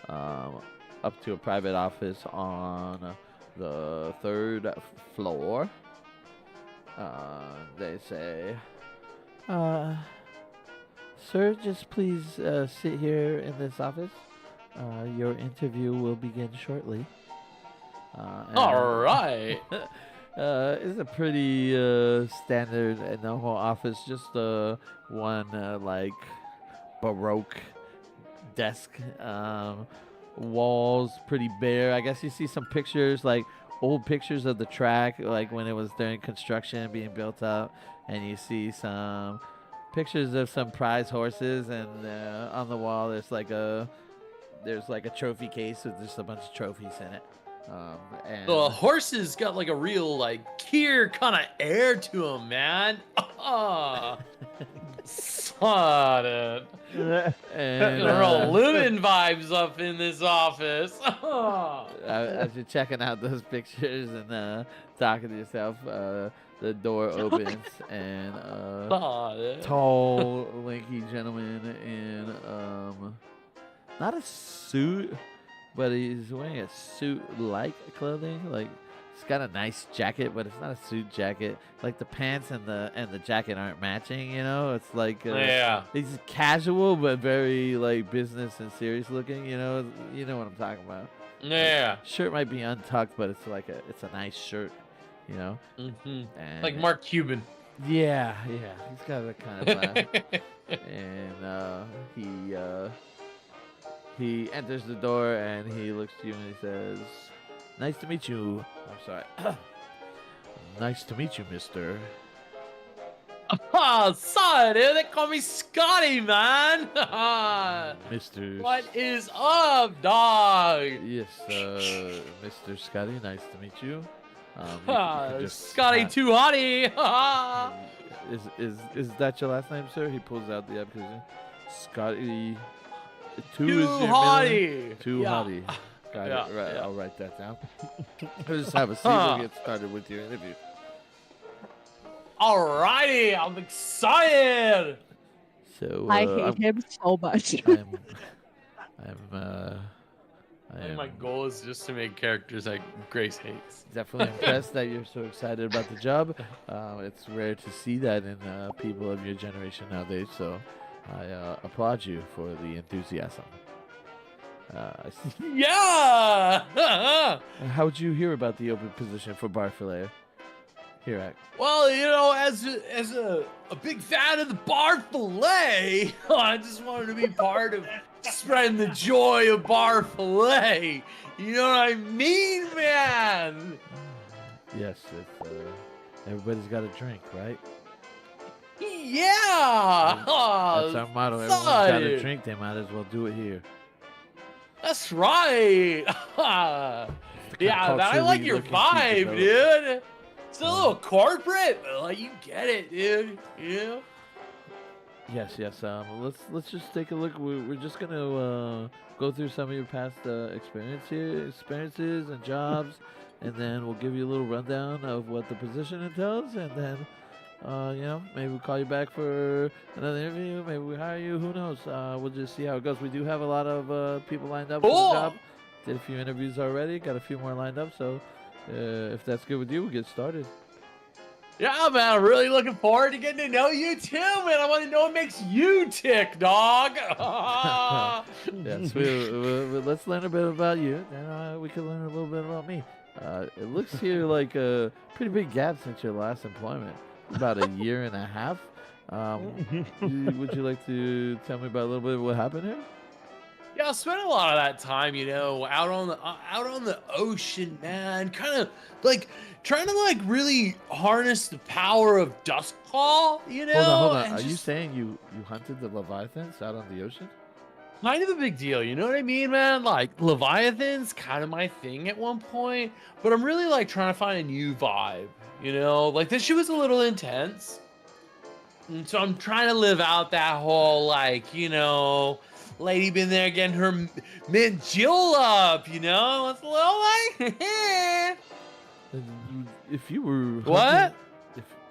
S2: up to a private office on the 3rd floor. They say, sir, just please sit here in this office. Your interview will begin shortly.
S5: All right.
S2: It's a pretty standard and normal office. Just one like Baroque desk. Walls pretty bare. I guess you see some pictures, like old pictures of the track, like when it was during construction being built up, and you see some pictures of some prize horses, and on the wall there's like a trophy case with just a bunch of trophies in it. And
S5: The horses got like a real like Kier kind of air to them, man. Son,
S2: and
S5: real Lumen vibes up in this office.
S2: as you're checking out those pictures and talking to yourself, the door opens and
S5: Son.
S2: tall, lanky gentleman in not a suit, but he's wearing a suit-like clothing. Like he's got a nice jacket, but it's not a suit jacket. Like the pants and the jacket aren't matching. You know, it's like
S5: Yeah.
S2: he's casual but very like business and serious looking. You know what I'm talking about.
S5: Yeah.
S2: Shirt might be untucked, but it's a nice shirt. You know,
S5: hmm
S2: and
S5: Like Mark Cuban.
S2: Yeah, he's got a kind of and he enters the door and he looks to you and he says, "Nice to meet you." I'm sorry. Nice to meet you, mister.
S5: Oh, son, they call me Scotty, man.
S2: Mr.
S5: What is up, dog?
S2: Yes, Mr. Scotty, nice to meet you. You can just
S5: Scotty
S2: ha-
S5: too hottie.
S2: Is that your last name, sir? He pulls out the application. Scotty. Two
S5: Too
S2: is your middle name?
S5: hottie.
S2: Too
S5: Yeah.
S2: hottie. Got
S5: Yeah,
S2: it. Right.
S5: yeah.
S2: I'll write that down. Just have a seat. We'll get started with your interview.
S5: Alrighty, I'm excited.
S2: So
S1: I hate him so much.
S2: I
S5: think my
S2: am
S5: goal is just to make characters like Grace hates.
S2: definitely impressed that you're so excited about the job. It's rare to see that in people of your generation nowadays, so I applaud you for the enthusiasm.
S5: Yeah.
S2: How'd you hear about the open position for bar filet here at?
S5: Well, you know, as a big fan of the bar filet, I just wanted to be part of spreading the joy of bar filet. You know what I mean, man?
S2: Yes, it's, everybody's got a drink, right?
S5: Yeah.
S2: That's our motto. Everyone's got a
S5: son.
S2: drink. They might as well do it here.
S5: That's right. Yeah, man, I like your vibe, dude. It's a little corporate, but like you get it, dude. You know?
S2: Yes. Let's just take a look. We're just gonna go through some of your past experiences and jobs, and then we'll give you a little rundown of what the position entails, and then maybe we'll call you back for another interview. Maybe we hire you. Who knows? We'll just see how it goes. We do have a lot of people lined up for the job. Did a few interviews already. Got a few more lined up. So if that's good with you, we'll get started.
S5: Yeah, man, I'm really looking forward to getting to know you too, man. I want to know what makes you tick, dog.
S2: Yes, let's learn a bit about you, and we can learn a little bit about me. It looks here like a pretty big gap since your last employment, about a year and a half. Would you like to tell me about a little bit of what happened here?
S5: Yeah, I spent a lot of that time, you know, out on the ocean, man. Kind of like trying to like really harness the power of Dusk Call, you know.
S2: Hold on.
S5: and
S2: Are you
S5: just
S2: saying you hunted the Leviathans out on the ocean?
S5: kind of a big deal, you know what I mean, man? Like Leviathan's kind of my thing at one point, but I'm really like trying to find a new vibe, you know. Like this shit was a little intense, and so I'm trying to live out that whole like, you know, lady been there getting her mint Jill up, you know. It's a little like
S2: If you were
S5: what?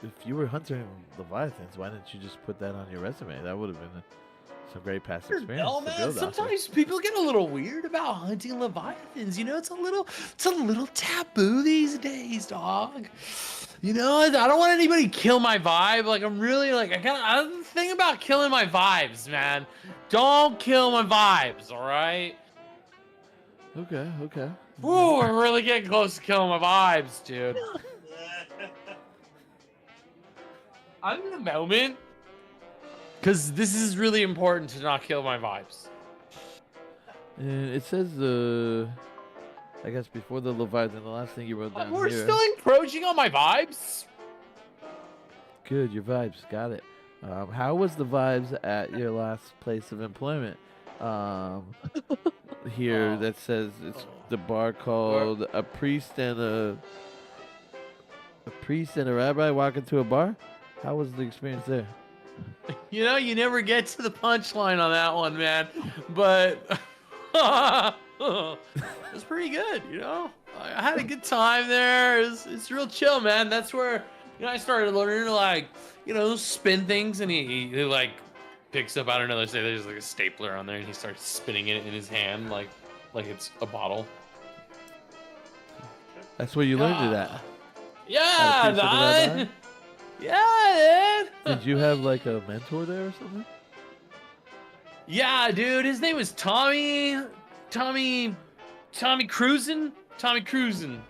S2: If you were hunting Leviathans, why didn't you just put that on your resume? That would have been some great past experience.
S5: No,
S2: to
S5: man.
S2: build off of.
S5: Sometimes people get a little weird about hunting Leviathans. You know, it's a little taboo these days, dog. You know, I don't want anybody to kill my vibe. Like, I'm really like, I the thing about killing my vibes, man. Don't kill my vibes, all right?
S2: Okay.
S5: Ooh, we're really getting close to killing my vibes, dude. I'm in the moment. Because this is really important to not kill my vibes.
S2: It says, I guess before the Leviathan, the last thing you wrote down
S5: We're
S2: here.
S5: still encroaching on my vibes?
S2: Good, your vibes, got it. How was the vibes at your last place of employment? Here that says it's the bar called a priest and a rabbi walk into a bar. How was the experience there?
S5: You know, you never get to the punchline on that one, man. But it's pretty good, you know. I had a good time there. It's real chill, man. That's where, you know, I started learning to like, you know, spin things, and he like picks up, I don't know, say there's like a stapler on there, and he starts spinning it in his hand like it's a bottle.
S2: That's where you learned it at.
S5: Yeah,
S2: At a piece of the rabbi?
S5: man. Yeah, dude.
S2: Did you have like a mentor there or something?
S5: Yeah, dude. His name was Tommy Cruisin'.
S2: Tommy Cruisin.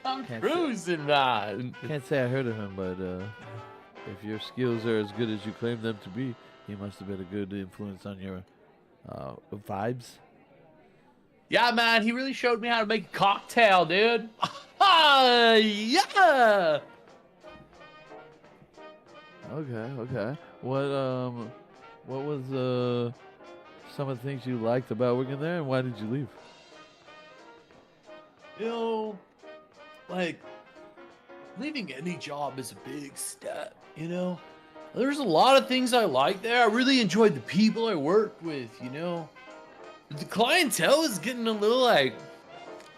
S5: I'm
S2: Can't
S5: cruising, man.
S2: Can't say I heard of him, but if your skills are as good as you claim them to be, he must have been a good influence on your vibes.
S5: Yeah, man. He really showed me how to make a cocktail, dude. Yeah.
S2: Okay. What was some of the things you liked about working there, and why did you leave?
S5: You know, like leaving any job is a big step. You know, there's a lot of things I like there. I really enjoyed the people I worked with. You know, the clientele is getting a little like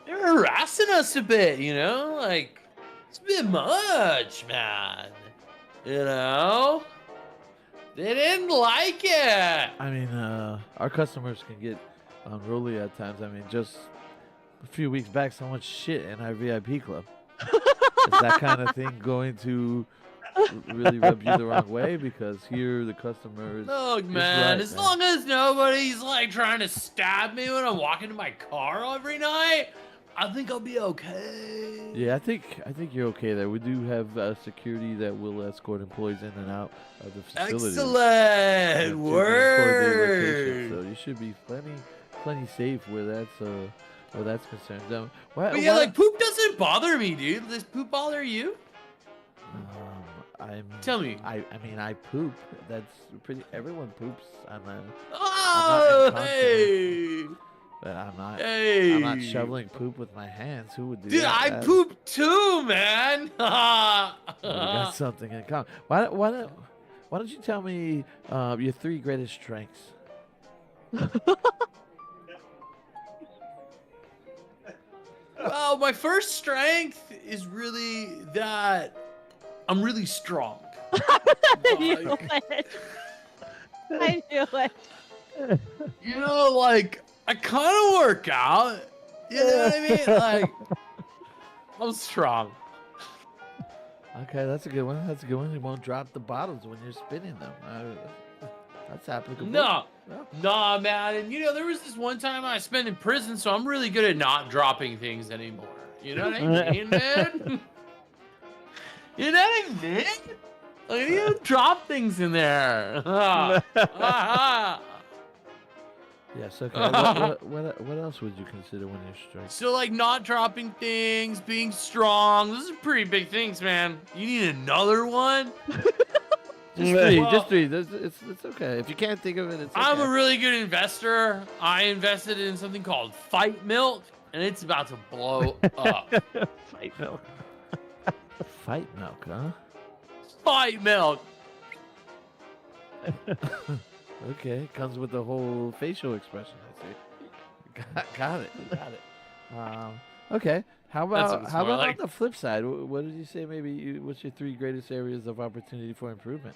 S5: they're harassing us a bit. You know, like it's a bit much, man. You know. They didn't like it.
S2: I mean, our customers can get unruly at times. I mean, just a few weeks back, someone shit in our VIP club. Is that kind of thing going to really rub you the wrong way? Because here the customers.
S5: Look, man,
S2: right,
S5: as
S2: man.
S5: long as nobody's like trying to stab me when I'm walking to my car every night, I think I'll be okay.
S2: Yeah, I think you're okay there. We do have security that will escort employees in and out of the facility.
S5: Excellent
S2: to
S5: word.
S2: so you should be plenty safe where that's concerned.
S5: But yeah, like poop doesn't bother me, dude. Does poop bother you? Tell me.
S2: I mean, I poop. That's pretty. Everyone poops.
S5: Oh,
S2: not
S5: hey.
S2: But I'm not.
S5: Hey.
S2: I'm not shoveling poop with my hands. Who would do
S5: Dude,
S2: that?
S5: I poop too, man.
S2: We got something in common. Why don't you tell me your 3 greatest strengths?
S5: Well, my first strength is really that I'm really strong.
S1: I knew it. I knew it.
S5: You know, like, I kind of work out. You know what I mean? Like, I'm strong.
S2: Okay, that's a good one. That's a good one. You won't drop the bottles when you're spinning them. That's applicable.
S5: No.
S2: Yeah.
S5: Nah, man. And, you know, there was this one time I spent in prison, so I'm really good at not dropping things anymore. You know what I mean, man? You know what I mean? Like, you don't drop things in there.
S2: Yes. Okay. What else would you consider when you're strong?
S5: So, like, not dropping things, being strong. Those are pretty big things, man. You need another one?
S2: Just 3.
S5: Well,
S2: Just 3. It's okay. If you can't think of it, it's okay.
S5: I'm a really good investor. I invested in something called Fight Milk, and it's about to blow up.
S3: Fight milk.
S2: Fight milk, huh?
S5: Fight Milk.
S2: Okay, comes with the whole facial expression. I see. Got it. Okay. How
S5: That's
S2: about
S5: what it's
S2: how
S5: more
S2: about
S5: like.
S2: on the flip side? What did you say? Maybe what's your 3 greatest areas of opportunity for improvement?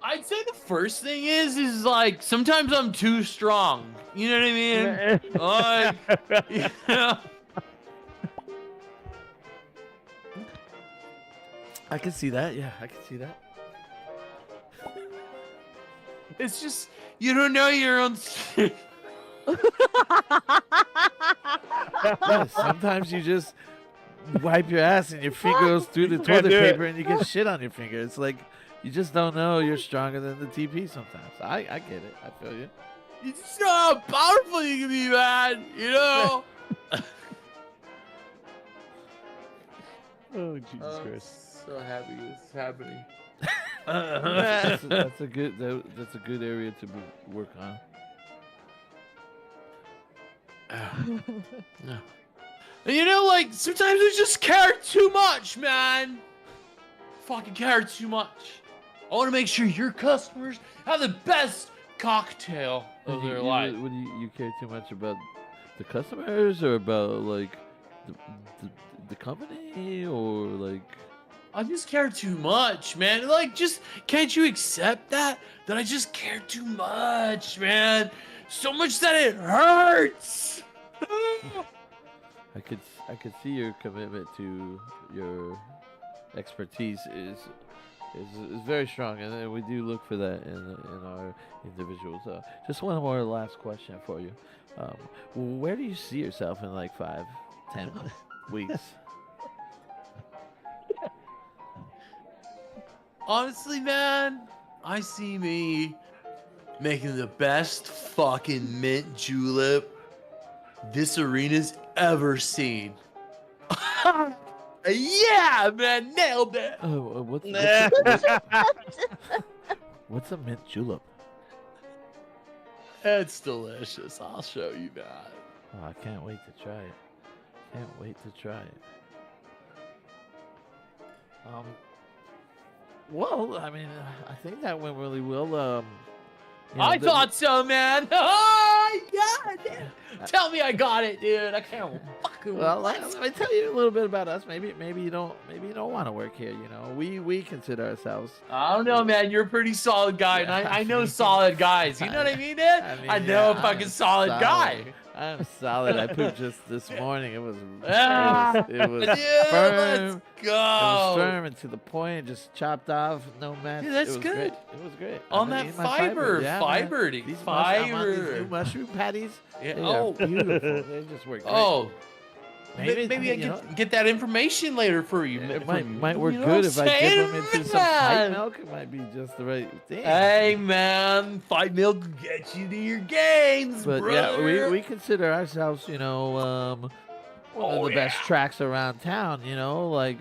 S5: I'd say the first thing is like sometimes I'm too strong. You know what I mean? Like, you know?
S2: I can see that. Yeah, I can see that.
S5: It's just you don't know your own.
S2: Yeah, sometimes you just wipe your ass and your finger goes through the toilet paper and you get shit on your finger. It's like you just don't know you're stronger than the TP sometimes. I get it. I feel you.
S5: You just know how powerful you can be, man. You know.
S3: Oh Jesus Christ!
S5: So happy it's happening.
S2: That's a good area to work on.
S5: No. And you know, like sometimes we just care too much, man. Fucking care too much. I want to make sure your customers have the best cocktail of their life.
S2: What do you care too much about the customers or about like the company or like?
S5: I just care too much, man. Like, just can't you accept that I just care too much, man? So much that it hurts.
S2: I could see your commitment to your expertise is very strong, and we do look for that in our individuals. Just one more last question for you. Where do you see yourself in like 5, 10 weeks?
S5: Honestly, man, I see me making the best fucking mint julep this arena's ever seen. Yeah, man, nailed it.
S2: What's a mint julep?
S5: It's delicious. I'll show you that.
S2: Oh, I can't wait to try it. Can't wait to try it. Well, I mean, I think that went really well. You know,
S5: I thought so, man. Oh, yeah, dude. Tell me I got it, dude. I can't fuck
S2: Well, let me tell you a little bit about us. Maybe you don't want to work here. You know, we consider ourselves.
S5: I don't know, man. You're a pretty solid guy, and I know solid guys. You know what I mean, man? I know a fucking solid guy.
S2: I'm solid. I pooped just this morning. It was
S5: Ah,
S2: it was
S5: dude,
S2: firm.
S5: let's
S2: It was
S5: go.
S2: firm and to the point, just chopped off, no mess.
S5: Dude, that's
S2: it was
S5: good.
S2: Great. It was great.
S5: On
S2: I'm
S5: that
S2: eating my
S5: fiber,
S2: Yeah, man.
S5: fiber,
S2: These
S5: dude,
S2: I'm on these
S5: fiber.
S2: new mushroom patties.
S5: Yeah,
S2: They
S5: oh.
S2: are beautiful. They just work great.
S5: Oh,
S2: Maybe-
S5: maybe I
S2: you know-
S5: get that information later for you.
S2: It
S5: for you.
S2: might work
S5: You know
S2: good
S5: what
S2: if
S5: I'm
S2: I dip
S5: saying,
S2: them into some fight
S5: man?
S2: milk. It might be just the right thing.
S5: Hey, man, fight milk will get you to your games,
S2: But
S5: brother.
S2: yeah, we consider ourselves, you know, one of the best tracks around town. You know, like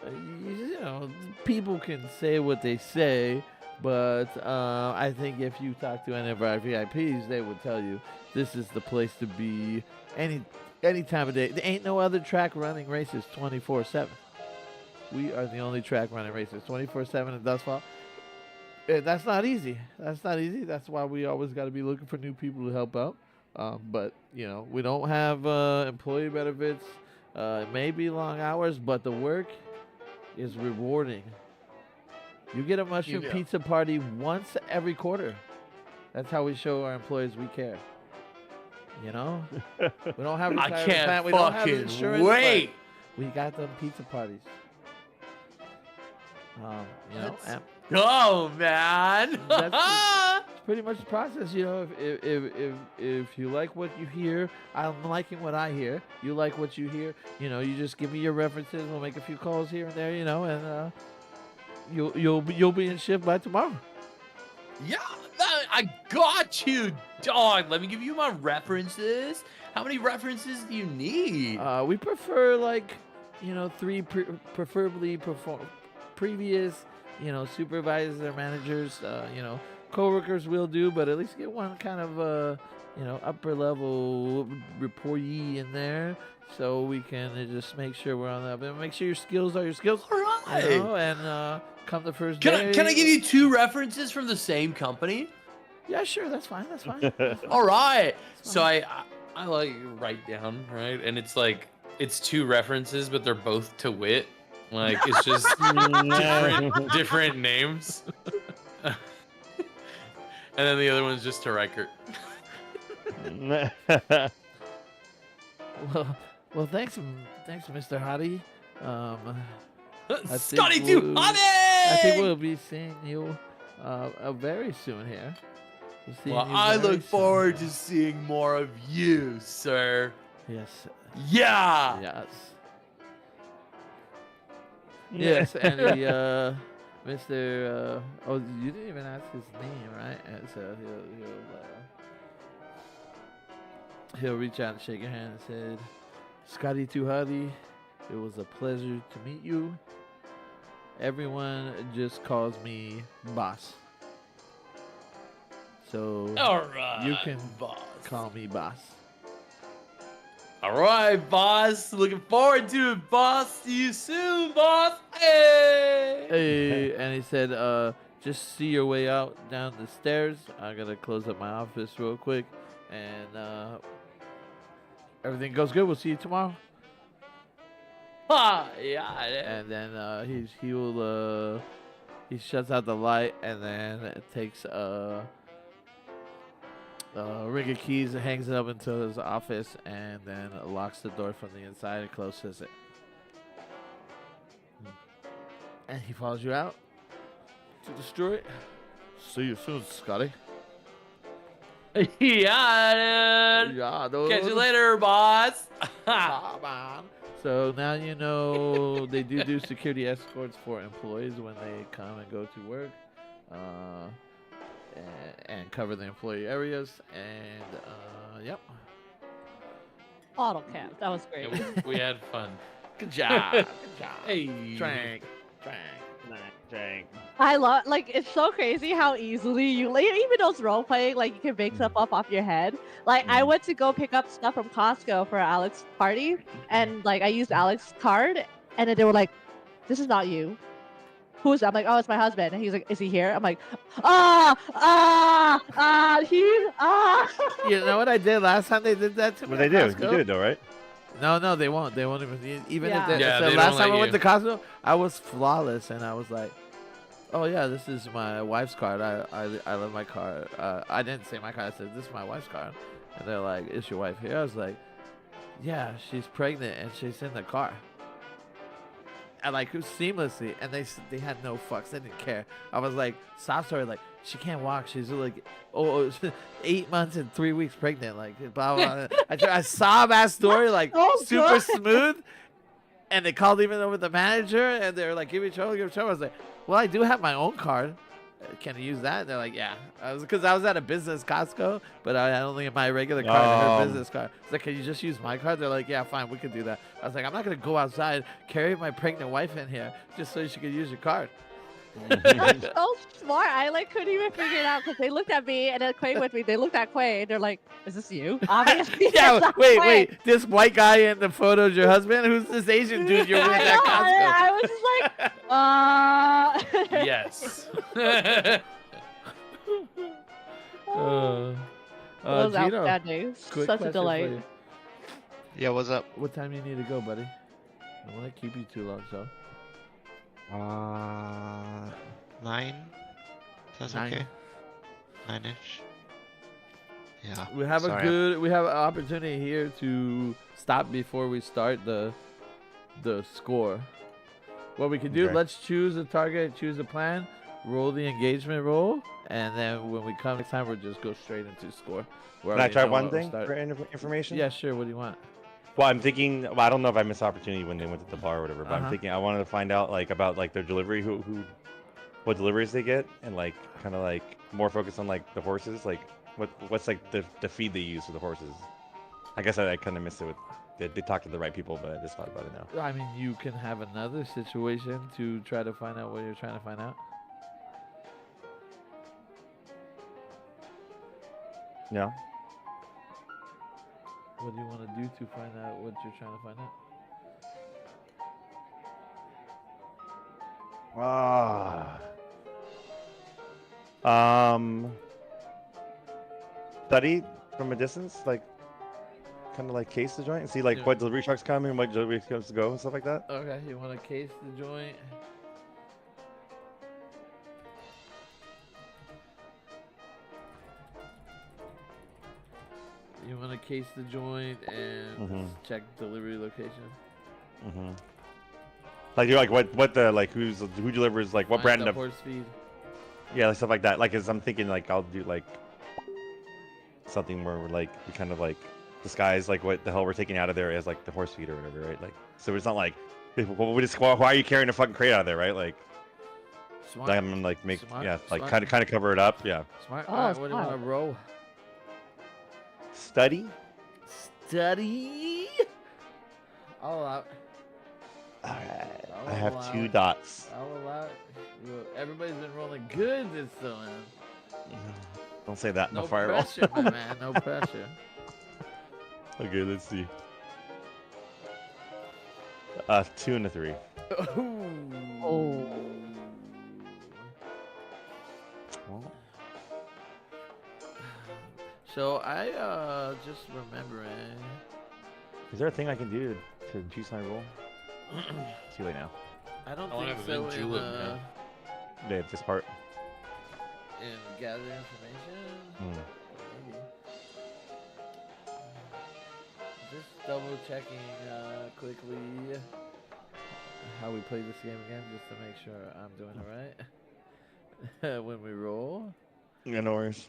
S2: you know, people can say what they say, but I think if you talk to any of our VIPs, they would tell you this is the place to be any time of day. There ain't no other track running races 24/7. We are the only track running races 24/7 in Dustfall. And that's not easy. That's not easy. That's why we always got to be looking for new people to help out. But you know, we don't have employee benefits. It may be long hours, but the work is rewarding. You get a mushroom
S5: Yeah.
S2: pizza party once every quarter. That's how we show our employees we care. You know, we don't have
S5: I
S2: retirement
S5: can't
S2: plan, we don't have
S5: fucking
S2: insurance, but
S5: wait.
S2: we got them pizza parties. You know,
S5: Let's
S2: and
S5: go, man.
S2: That's it's pretty much the process. You know, if you like what you hear, I'm liking what I hear. You like what you hear. You know, you just give me your references. We'll make a few calls here and there. You know, and you'll be in shift by tomorrow.
S5: Yeah, I got you, dog. Let me give you my references. How many references do you need?
S2: We prefer like, you know, three, preferably previous, you know, supervisors or managers. You know, coworkers will do, but at least get one kind of you know, upper level reportee in there, so we can just make sure we're on that. But make sure your skills are your skills.
S5: All right.
S2: You know, and come the first
S5: Can
S2: day.
S5: I give you 2 references from the same company?
S2: Yeah, sure. That's fine. That's fine. That's fine.
S5: All right. So I like write down, right? And it's like it's 2 references, but they're both to wit. Like it's just different names. And then the other one's just to Reichert.
S2: Well, thanks, Mr. Hottie.
S5: Scotty
S2: we'll-
S5: too hot.
S2: I think we'll be seeing you very soon here. We'll see
S5: Well,
S2: you
S5: I
S2: very
S5: look forward to
S2: soon.
S5: seeing more of you, sir.
S2: Yes.
S5: Yeah.
S2: Yes. Yes, and the Mr. Oh, you didn't even ask his name, right? And so he'll reach out and shake your hand and said, "Scotty Tuhati, it was a pleasure to meet you. Everyone just calls me boss, so
S5: All right.
S2: you can
S5: boss.
S2: call me boss."
S5: All right, boss. Looking forward to it, boss. See you soon, boss. Hey.
S2: Hey, and he said, just see your way out down the stairs. I gotta close up my office real quick, and everything goes good. We'll see you tomorrow.
S5: Ha, yeah.
S2: And then he shuts out the light, and then takes a ring of keys and hangs it up into his office, and then locks the door from the inside and closes it. And he follows you out to destroy it. See you soon, Scotty.
S5: Yeah, dude.
S2: Yeah, dude.
S5: Catch you later, boss.
S2: Ah, man. So now you know they do security escorts for employees when they come and go to work, and cover the employee areas. And yep.
S1: Auto camp. That was great.
S5: Yeah, we had fun.
S2: Good job. Good job.
S5: Hey.
S2: Drank.
S3: Dang.
S1: I love, like, it's so crazy how easily you, like, even those role playing, like, you can make stuff up off your head. Like, I went to go pick up stuff from Costco for Alex's party, and, like, I used Alex's card, and then they were like, "This is not you. Who is that?" I'm like, "Oh, it's my husband." And he's like, "Is he here?" I'm like, he's.
S2: You know what I did last time they did that to me?
S3: What they
S2: at
S3: do? You
S2: Costco?
S3: did it though, right?
S2: No, they won't. They won't even
S1: Yeah.
S2: if they.
S5: Yeah,
S2: So
S5: they
S2: last
S5: don't
S2: time I
S5: let
S2: went to
S5: you.
S2: Costco, I was flawless, and I was like, "Oh yeah, this is my wife's card. I love my card." I didn't say my card. I said, "This is my wife's card," and they're like, "Is your wife here?" I was like, "Yeah, she's pregnant and she's in the car." And like seamlessly, and they had no fucks. They didn't care. I was like, sob story, like she can't walk. She's like, 8 months and 3 weeks pregnant. Like blah blah. I sob ass story, like
S1: Oh,
S2: super
S1: God.
S2: smooth. And they called even over the manager, and they're like, "Give me trouble, give me trouble." I was like, "Well, I do have my own card. Can I use that?" And they're like, "Yeah." Because I was at a business Costco, but I had only my regular card and her business card. It's like, "Can you just use my card?" They're like, "Yeah, fine, we can do that." I was like, "I'm not gonna go outside, carry my pregnant wife in here just so she could use your card."
S1: That's so smart. I like couldn't even figure it out because they looked at me and then Quay with me. They looked at Quay and they're like, "Is this you?" Obviously.
S2: Yeah,
S1: it's not
S2: wait,
S1: Quay.
S2: wait. This white guy in the photo is your husband? Who's this Asian dude you're with
S1: I
S2: at
S1: know,
S2: Costco?
S1: I was just like,
S5: Yes.
S1: That was
S2: Gino,
S1: outstanding.
S2: quick
S1: Such a
S2: question for
S1: delight.
S2: you.
S6: Yeah, what's up?
S2: What time you need to go, buddy? I don't want to keep you too long, so.
S6: 9? That's
S2: 9.
S6: okay. 9-ish. Yeah.
S2: We have we have an opportunity here to stop before we start the score. What we can do,
S3: Okay.
S2: let's choose a target, choose a plan, roll the engagement roll, and then when we come next time, we'll just go straight into score. We
S3: Can I
S2: already
S3: try
S2: know
S3: one
S2: what we'll
S3: thing
S2: start.
S3: for information?
S2: Yeah, sure. What do you want?
S3: Well, I'm thinking. Well, I don't know if I missed opportunity when they went to the bar or whatever, but
S2: Uh-huh.
S3: I'm thinking I wanted to find out like about like their delivery, what deliveries they get, and like kind of like more focus on like the horses, like what's like the feed they use for the horses. I guess I kind of missed it with. They talked to the right people, but I just thought about it now.
S2: I mean, you can have another situation to try to find out what you're trying to find out.
S3: No.
S2: What do you want to do to find out what you're trying to find out?
S3: Study from a distance, like kind of like case the joint and see like
S2: Yeah.
S3: what delivery trucks come and what delivery trucks go and stuff like that.
S2: Okay, you want to case the joint? You want to case the joint and
S3: Mhm.
S2: check delivery location.
S3: Mm-hmm. Like you're like what the like who delivers like what
S2: Find
S3: brand
S2: the
S3: of
S2: horse feed.
S3: yeah like, stuff like that. Like as I'm thinking like I'll do like something where we're like we kind of like disguise like what the hell we're taking out of there as like the horse feed or whatever, right? Like so it's not like well, we just why are you carrying a fucking crate out of there, right? Like
S2: Smart.
S3: I'm like make
S2: Smart,
S3: yeah like
S2: smart.
S3: kind of cover it up. Yeah.
S2: Smart.
S1: Oh,
S2: All right, what do you want
S1: smart.
S2: to roll?
S3: Study.
S2: Study. All out.
S3: All right.
S2: I'll
S3: I have
S2: allow
S3: 2
S2: it.
S3: dots.
S2: I'll allow it. Everybody's been rolling good this time.
S3: Don't say that in
S2: No
S3: the fireball.
S2: pressure, my man. No pressure.
S3: Okay, let's see. 2 and a 3.
S1: Oh.
S3: Well,
S2: So I just remembering.
S3: is there a thing I can do to choose my role? Too late now.
S2: I don't
S5: I wanna
S2: think
S5: have
S2: so
S5: a
S2: in,
S5: julep, man.
S3: Yeah, this part.
S2: in gather information.
S3: Hmm.
S2: Maybe. Just double checking quickly how we play this game again, just to make sure I'm doing it right. When we roll.
S3: Yeah, no worries.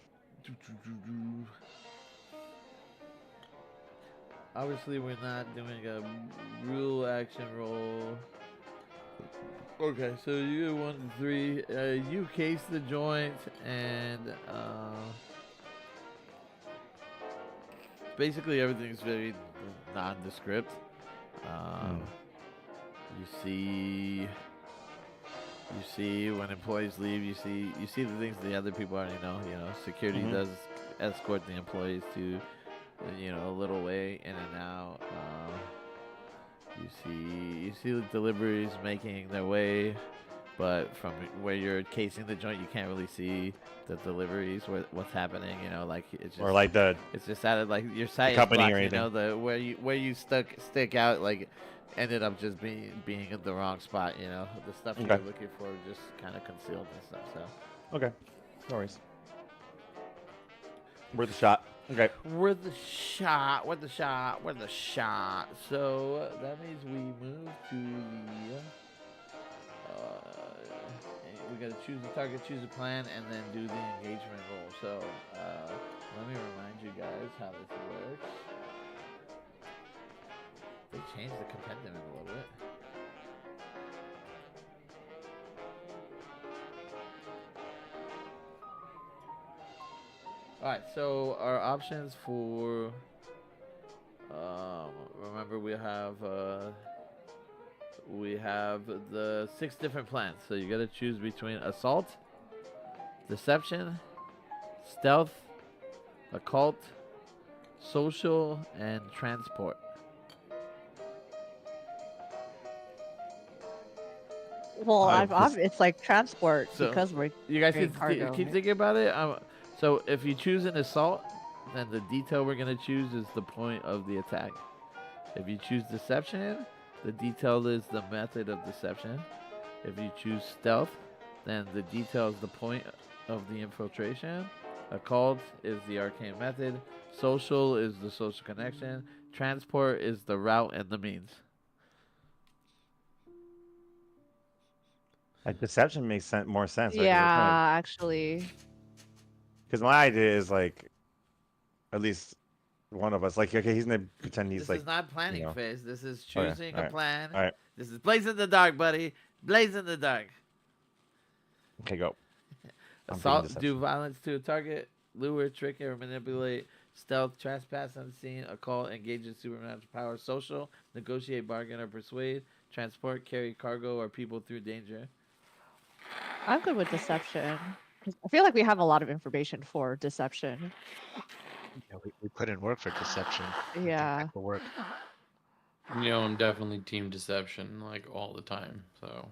S2: Obviously, we're not doing a rule action roll. Okay, so you 1 to 3. You case the joint and basically everything's very nondescript. You see when employees leave. You see the things the other people already know. You know, security
S3: Mhm.
S2: does escort the employees to, a little way in and out. You see the deliveries making their way but from where you're casing the joint, you can't really see the deliveries, what's happening. You know, like it's just
S3: Or like
S2: it's just out of like your sight
S3: company
S2: box,
S3: or
S2: you know,
S3: anything.
S2: the where you stick out, like ended up just being in the wrong spot. You know, the stuff
S3: Okay.
S2: you're looking for just kind of concealed and stuff. So
S3: okay, no worries. Worth a shot. Okay.
S2: worth the shot. So that means we move to the. We gotta choose the target, choose a plan, and then do the engagement roll. So let me remind you guys how this works. They changed the compendium a little bit. Alright, so our options for remember we have the 6 different plans. So you gotta choose between assault, deception, stealth, occult, social, and transport.
S1: Well,
S3: I've
S1: it's like transport
S2: So,
S1: because we're
S2: You guys
S1: doing
S2: keep,
S1: cargo,
S2: keep
S1: right?
S2: thinking about it. So if you choose an assault, then the detail we're gonna choose is the point of the attack. If you choose deception, the detail is the method of deception. If you choose stealth, then the detail is the point of the infiltration. Occult is the arcane method. Social is the social connection. Transport is the route and the means.
S3: Like deception makes more sense, right?
S1: Yeah, actually.
S3: Because my idea is like, at least one of us, like, okay, he's gonna pretend he's
S2: This
S3: like,
S2: is not planning
S3: you know.
S2: phase. This is
S3: Okay,
S2: choosing a
S3: alright,
S2: plan.
S3: alright.
S2: This is blaze in the dark, buddy. Blaze in the dark.
S3: Okay, go. I'm thinking
S2: Assault,
S3: deception.
S2: do violence to a target, lure, trick, or manipulate. Stealth, trespass unseen. Occult, engage in supernatural power. Social, negotiate, bargain, or persuade. Transport, carry cargo or people through danger.
S1: I'm good with deception. 'Cause I feel like we have a lot of information for deception.
S6: Yeah, we put in work for deception. I think
S1: Yeah.
S6: that will work.
S5: You know, I'm definitely team deception, like all the time. So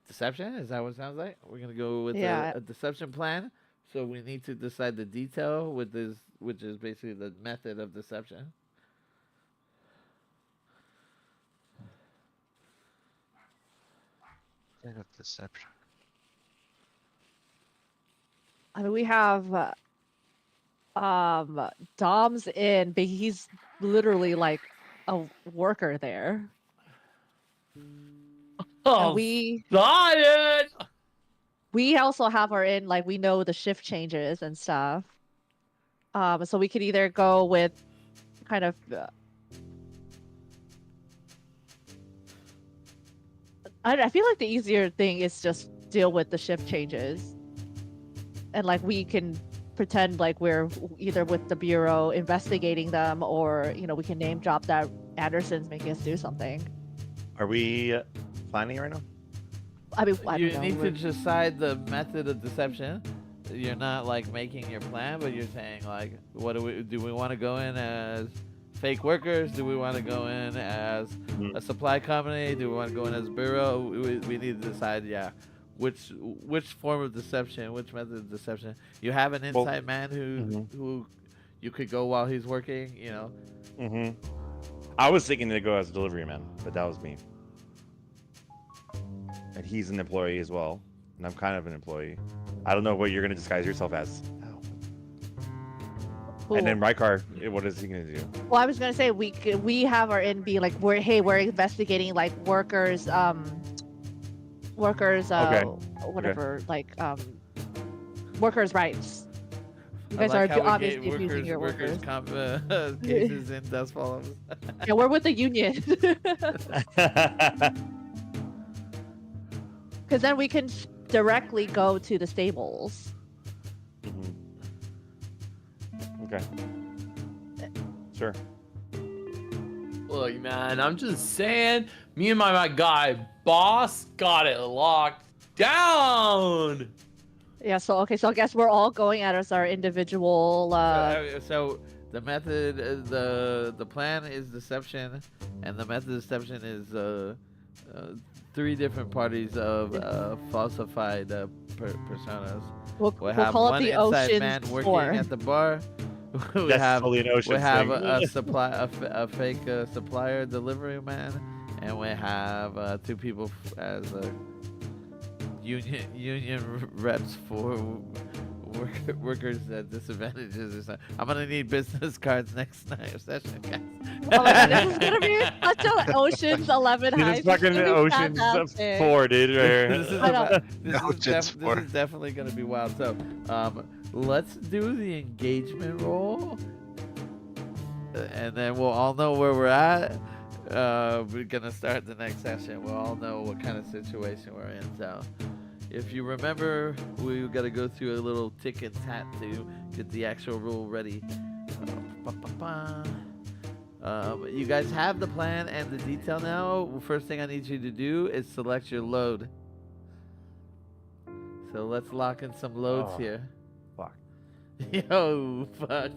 S2: Deception? Is that what it sounds like? We're gonna go with
S1: Yeah.
S2: a deception plan. So we need to decide the detail with this, which is basically the method of deception.
S6: Think of deception.
S1: I mean, we have Dom's in, but he's literally like a worker there. And we also have our in, like we know the shift changes and stuff. So we could either go with kind of I feel like the easier thing is just deal with the shift changes. And like we can pretend like we're either with the bureau investigating them, or we can name drop that Anderson's making us do something.
S3: Are we planning right now?
S1: I mean, I
S2: You
S1: don't know.
S2: need to decide the method of deception. You're not like making your plan, but you're saying like, what do we want to go in as fake workers? Do we want to go in as a supply company? Do we want to go in as bureau? We need to decide, which form of deception, which method of deception. You have an inside man who you could go while he's working,
S3: I was thinking to go as a delivery man, but that was me. And he's an employee as well, and I'm kind of an employee. I don't know what you're gonna disguise yourself as.
S1: Cool.
S3: And then Rykar, what is he gonna do?
S1: Well, I was gonna say we have our in be like we're investigating like workers whatever like workers' rights. You guys are obviously abusing your workers.
S2: Comp, cases in Dust Follows.
S1: Yeah, we're with the union. Because then we can directly go to the stables.
S3: Okay. Sure.
S5: look, man, I'm just saying, me and my guy boss got it locked down.
S1: Yeah, so I guess we're all going at our individual
S2: So the method, the plan is deception, and the method of deception is 3 different parties of falsified personas.
S1: We'll
S2: have
S1: call
S2: one
S1: it the
S2: inside
S1: Ocean
S2: man working
S1: 4.
S2: at the bar. we
S3: That's
S2: have
S3: totally an ocean
S2: we have
S3: thing.
S2: a fake supplier delivery man, and we have 2 people as union reps for workers at disadvantages or something. I'm gonna need business cards next night session, guys.
S1: Oh my god, this is gonna be such an Ocean's 11
S3: Dude,
S1: heist.
S3: it's
S1: It's
S3: fucking
S1: gonna be
S3: Ocean's
S1: fantastic.
S3: 4, dude. Right here.
S2: This is
S1: I know.
S2: this is definitely gonna be wild. So, let's do the engagement roll, and then we'll all know where we're at. We're gonna start the next session. We'll all know what kind of situation we're in. So, if you remember, we got to go through a little tick and tat to get the actual rule ready. You guys have the plan and the detail now. First thing I need you to do is select your load. So let's lock in some loads here.
S3: Fuck.
S2: Yo, fuck.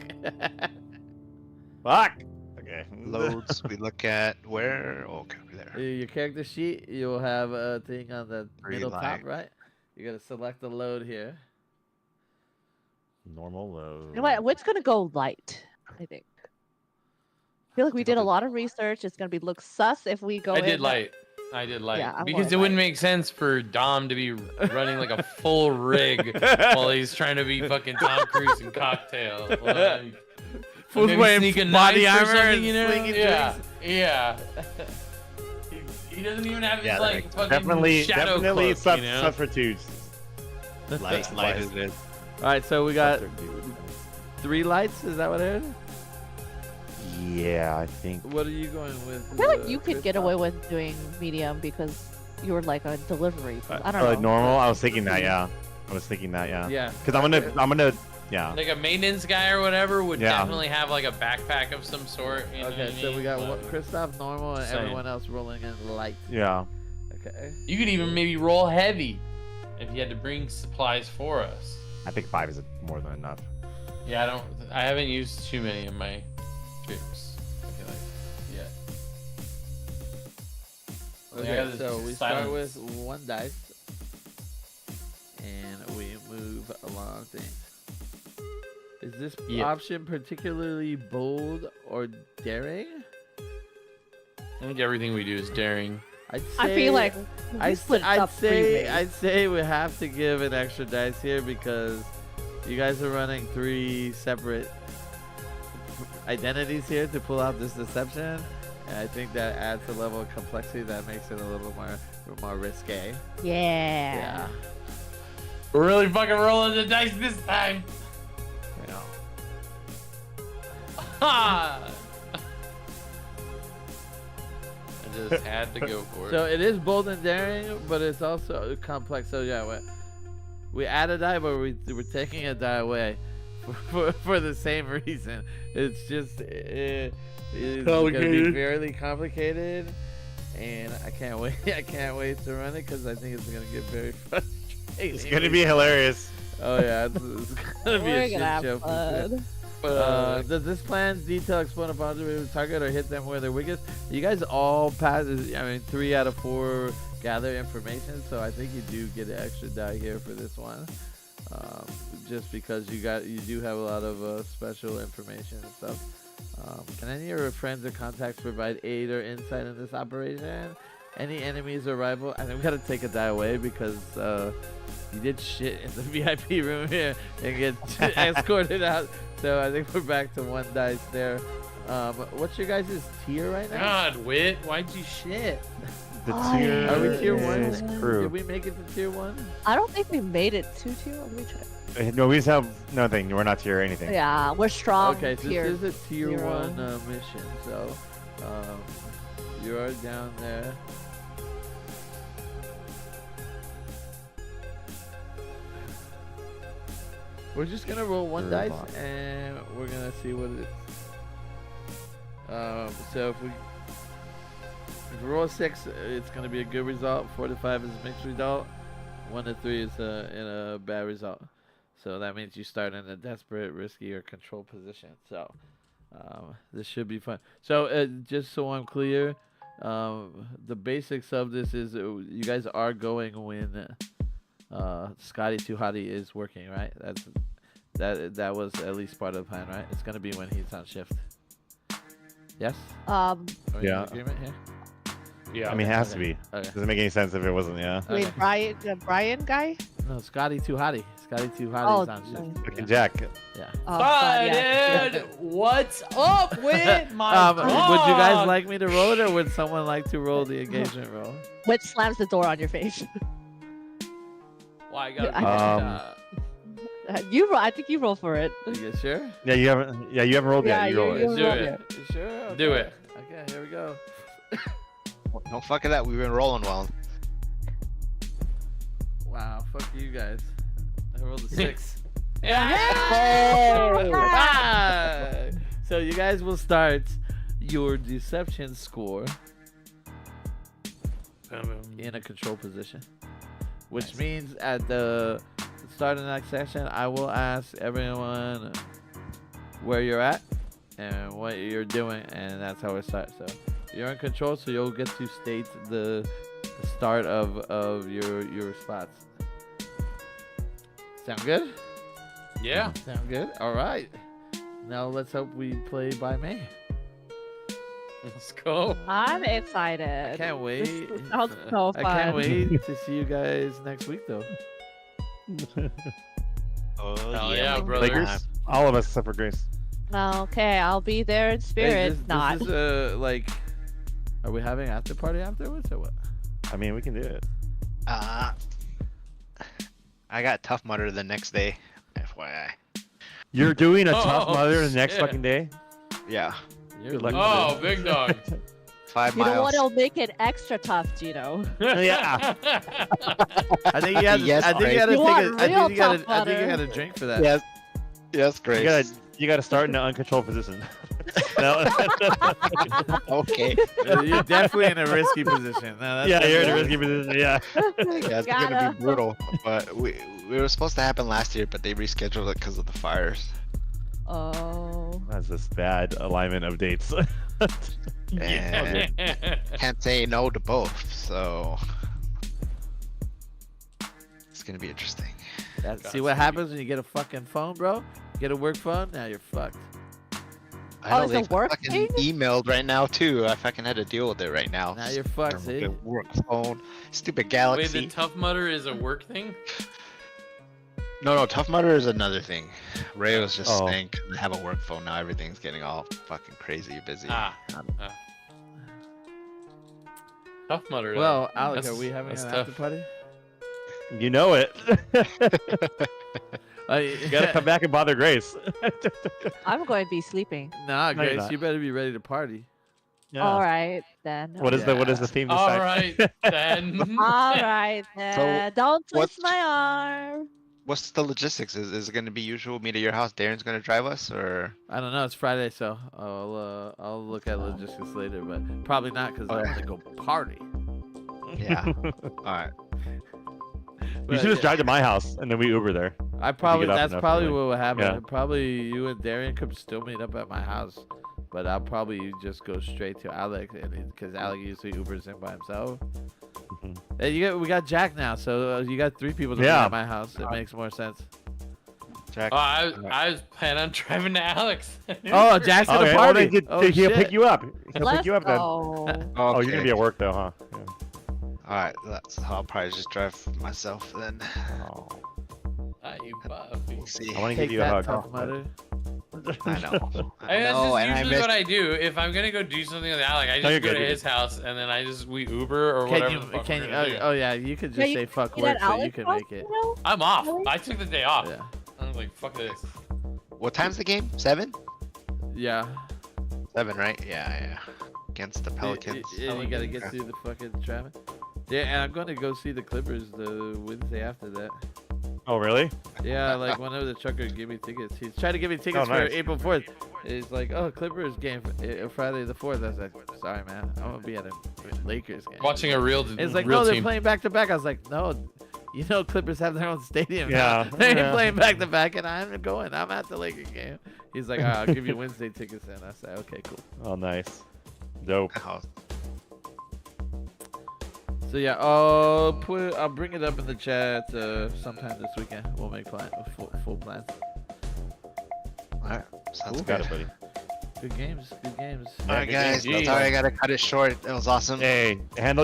S3: Fuck. Okay.
S6: Loads. We look at where? Okay, there.
S2: Your character sheet, you'll have a thing on the
S6: 3
S2: middle top,
S6: light.
S2: right? You're gonna select the load here.
S3: Normal load.
S1: You know what? What's gonna go light? I think. I feel like we did a lot of research. It's gonna look sus if we go.
S5: I
S1: in
S5: did light. I did light
S1: Yeah, I'm
S5: because
S1: going
S5: it wouldn't
S1: light.
S5: make sense for Dom to be running like a full rig while he's trying to be fucking Tom Cruise in Cocktail. Like,
S2: Fool's
S5: maybe
S2: wearing
S5: sneak a
S2: body
S5: knife or
S2: armor
S5: something,
S2: and
S5: you know?
S2: slinging
S5: Yeah,
S2: drinks.
S5: yeah. He doesn't even have his
S3: Yeah,
S5: like fucking
S3: definitely
S5: shadow
S3: definitely
S5: cloak, you know?
S3: substitutes.
S6: Light is it.
S2: All right, so we got
S3: Substitute.
S2: 3 lights. Is that what it is?
S3: Yeah, I think.
S2: What are you going with?
S1: I feel like you could get
S2: Christoph?
S1: away with doing medium because you were like a delivery. I don't know.
S3: Like normal. I was thinking that. Yeah. I was thinking that. Yeah.
S2: Yeah.
S3: Because I'm gonna. Yeah.
S5: Like a maintenance guy or whatever would
S3: Yeah.
S5: definitely have like a backpack of some sort. You know
S2: Okay,
S5: what I
S2: so we
S5: mean?
S2: got
S5: But
S2: Christoph normal and
S5: Same.
S2: everyone else rolling in light.
S3: Yeah.
S2: Okay.
S5: you could even maybe roll heavy if you had to bring supplies for us.
S3: I think 5 is more than enough.
S5: Yeah, I haven't used too many of my trips. I feel like yet.
S2: Okay,
S5: Yeah,
S2: so we
S5: silence.
S2: start with 1 dice, and we move along things. Is this
S5: Yeah.
S2: option particularly bold or daring?
S5: I think everything we do is daring.
S2: I'd say,
S1: I feel like we
S2: I'd,
S1: split it
S2: I'd
S1: up three ways.
S2: say we have to give an extra dice here because you guys are running 3 separate identities here to pull out this deception, and I think that adds a level of complexity that makes it a little more risque.
S1: Yeah.
S5: We're really fucking rolling the dice this time.
S2: Yeah.
S5: Ha! I just had to go for it.
S2: So it is bold and daring, but it's also complex. So yeah, we add a die, but we're taking a die away for the same reason. It's just it's gonna be fairly complicated, and I can't wait. I can't wait to run it because I think it's gonna get very frustrating.
S3: It's gonna be hilarious.
S2: Oh yeah, it's gonna be
S1: We're
S2: a shit
S1: gonna have
S2: show for sure.
S1: fun.
S2: Does this plan detail explode upon the target or hit them where they're weakest? You guys all pass. I mean, 3 out of 4 gather information, so I think you do get an extra die here for this one. Just because you do have a lot of special information and stuff. Can any of your friends or contacts provide aid or insight in this operation? Any enemies or rival? I think we gotta take a die away because you did shit in the VIP room here and get escorted out. So I think we're back to 1 dice there. What's your guys' tier right now?
S5: God, Wit, why'd you shit?
S3: The
S1: Oh,
S3: tier
S1: yeah.
S2: Are we tier 1?
S3: is crew.
S2: Did we make it to tier 1?
S1: I don't think we made it to tier. Let me check.
S3: No, we just have nothing. We're not tier or anything.
S1: Yeah, we're strong.
S2: Okay, so
S1: tier.
S2: this is a tier
S1: 0.
S2: 1 mission. So you are down there. We're just gonna roll 1 dice and we're gonna see what it is. So if we roll a 6, it's gonna be a good result. 4 to 5 is a mixed result. 1 to 3 is in a bad result. So that means you start in a desperate, risky, or control position. So this should be fun. So just so I'm clear, The basics of this is you guys are going when Scotty Too Hottie is working, right? That was at least part of the plan, right? It's gonna be when he's on shift. Yes. Are we in
S3: Yeah.
S2: agreement here?
S5: Yeah.
S3: I mean, it has to
S2: Okay.
S3: be.
S2: Okay.
S3: Doesn't make any sense if it wasn't. Yeah.
S1: Wait,
S2: Okay.
S1: the Brian guy?
S2: No, Scotty Too Hottie. Scotty Too
S1: Oh,
S2: Hottie's on shift.
S3: Fucking
S2: Yeah.
S3: Jack.
S2: Yeah.
S1: Oh,
S5: Hi,
S1: God, yeah.
S5: dude. What's up with my
S2: Would you guys
S5: dog?
S2: like me to roll it, or would someone like to roll the engagement roll?
S1: Which slams the door on your face.
S5: Why I gotta
S1: You roll. I think you roll for it.
S2: You guys sure?
S3: Yeah, you haven't. Yeah, you haven't rolled
S1: Yeah,
S3: yet. You roll
S1: you-
S3: it.
S5: do
S1: roll
S5: it.
S2: You sure?
S5: Do
S2: Okay.
S5: it.
S2: Okay, here we go.
S6: Don't fuck it up. We've been rolling well.
S2: Wow, fuck you guys. I rolled a 6.
S5: Yeah.
S2: Ah! So you guys will start your deception score in a control position, which means at the start of the next session, I will ask everyone where you're at and what you're doing, and that's how it starts. So you're in control, so you'll get to state the start of your spots. Sound good?
S5: Yeah.
S2: Sound good? All right. Now let's hope we play by May.
S5: Let's go.
S1: I'm excited.
S2: I can't wait.
S1: This sounds so
S2: I
S1: fun.
S2: can't wait to see you guys next week, though.
S6: Oh
S5: Hell yeah, brother.
S3: Lakers. All of us except for Grace.
S1: Okay, I'll be there in spirit.
S2: This
S1: Not.
S2: is like, are we having after party afterwards or what?
S3: I mean, we can do it.
S6: I got Tough Mudder the next day. FYI.
S3: You're doing a
S5: Oh,
S3: tough mother the next
S5: shit.
S3: fucking day.
S6: Yeah.
S2: You're
S3: luck.
S5: Oh, big dog.
S6: 5
S1: You know
S6: miles.
S1: what? It'll make it extra tough, Gino.
S3: Yeah.
S2: I think you had.
S6: Yes,
S2: I think you had to
S1: You
S2: take.
S1: want
S2: I think
S1: real
S2: you got.
S1: tough
S2: I think you
S1: butter.
S2: got a drink for that.
S6: Yes. Yes, Grace.
S3: You gotta start in an uncontrolled position. No.
S6: Okay.
S2: You're definitely in a risky position. No, that's
S3: Yeah, you're in a
S2: definitely-
S3: risky position. Yeah.
S6: Yeah, it's gonna
S1: Gotta.
S6: be brutal. But we were supposed to happen last year, but they rescheduled it because of the fires.
S1: Oh.
S3: That's this bad alignment of dates.
S6: And can't say no to both, so it's gonna be interesting.
S2: See what happens when you get a fucking phone, bro? You get a work phone, now you're fucked.
S6: I
S1: Oh,
S6: know
S1: it's
S6: they
S1: a work
S6: fucking
S1: thing?
S6: emailed right now too. I fucking had to deal with it right now.
S2: Now you're fucked, see?
S6: The work phone, stupid
S5: Wait,
S6: Galaxy.
S5: the Tough Mudder is a work thing?
S6: No, Tough Mudder is another thing. Ray was just
S3: Oh.
S6: saying 'cause they have a work phone now. Everything's getting all fucking crazy busy.
S5: Tough Mudder. though.
S2: Well, Alec,
S5: That's-
S2: are we having an
S5: that's
S2: after
S5: tough.
S2: party?
S3: You know it.
S2: You
S3: You gotta come back and bother Grace.
S1: I'm going to be sleeping.
S2: Nah,
S3: No, you're
S2: Grace,
S3: not.
S2: you better be ready to party.
S1: All right then.
S3: What is the theme this
S5: All
S3: time?
S5: right, then.
S1: All right then. Don't
S6: what's-
S1: twist my arm.
S6: What's the logistics? Is it going to be usual? Meet at your house. Darren's going to drive us, or
S2: I don't know. It's Friday, so I'll look at logistics later, but probably not because I
S6: Okay.
S2: want to go party.
S6: yeah. All right.
S3: You
S2: But,
S3: should just
S2: yeah,
S3: drive to my house and then we Uber there.
S2: I probably
S3: get off
S2: that's
S3: enough
S2: probably
S3: early.
S2: what would happen.
S3: Yeah.
S2: Probably you and Darian could still meet up at my house, but I'll probably just go straight to Alec because Alec usually Ubers in by himself.
S3: Mhm.
S2: And we got Jack now, so you got 3 people to meet
S3: Yeah.
S2: at my house. It makes more sense.
S6: Jack.
S5: Oh, I was planning on driving to Alex.
S2: Oh, Jack's gonna
S3: Okay,
S2: party.
S3: then
S2: Oh,
S3: he'll pick
S2: shit.
S3: you up. He'll
S1: Let's
S3: pick you up then.
S1: go.
S3: Oh, you're gonna be at work though, huh? Yeah.
S6: All right. I'll probably just drive myself then.
S3: Oh.
S5: Ah, you puppy.
S6: We'll see.
S3: I want to
S2: Take
S3: give you a
S2: that,
S3: hug.
S2: Tough Mudder.
S6: I know.
S5: I mean, that's
S6: know,
S5: just
S6: and I
S5: usually
S6: missed-
S5: what I do. If I'm gonna go do something with Alec, I
S3: No, you're
S5: just go
S3: good,
S5: to
S3: you're
S5: his house and then we Uber or whatever.
S2: Can
S5: the
S2: you?
S5: fuck
S2: Can
S5: we're
S2: you?
S5: gonna do.
S2: Oh yeah, you could just
S1: Yeah, you
S2: say fuck
S1: Eat
S2: work
S1: at
S2: so you
S1: Alex's
S2: can
S1: house,
S2: make it.
S1: you know?
S5: I'm off.
S1: Really?
S5: I took the day off.
S2: Yeah.
S5: I was like, fuck this.
S6: What time's the game? 7?
S2: Yeah.
S6: 7, right? Yeah. Against the Pelicans.
S2: And you gotta get
S6: Okay.
S2: through the fucking traffic. Yeah, and I'm gonna go see the Clippers the Wednesday after that.
S3: Oh, really?
S2: Yeah, like one of the truckers gave me tickets. He's trying to give me tickets
S3: nice.
S2: for April 4th. He's like, oh, Clippers game Friday the 4th. I was like, sorry, man. I'm gonna be at a Lakers game.
S5: Watching a real
S2: It's like,
S5: real
S2: no, they're
S5: team.
S2: playing back to back. I was like, no, you know, Clippers have their own stadium.
S3: Yeah,
S2: now. They ain't
S3: yeah.
S2: playing back to back, and I'm going. I'm at the Lakers game. He's like, all right, I'll give you Wednesday tickets. And I said, okay, cool.
S3: Oh, nice. Dope.
S6: Oh,
S2: So yeah, I'll bring it up in the chat sometime this weekend. We'll make full plans.
S6: Alright, sounds
S3: Got
S6: good.
S3: it, buddy.
S2: Good games. Good games.
S6: Alright, guys.
S5: Jeez.
S6: Sorry, I gotta cut it short. It was awesome.
S3: Hey, handle your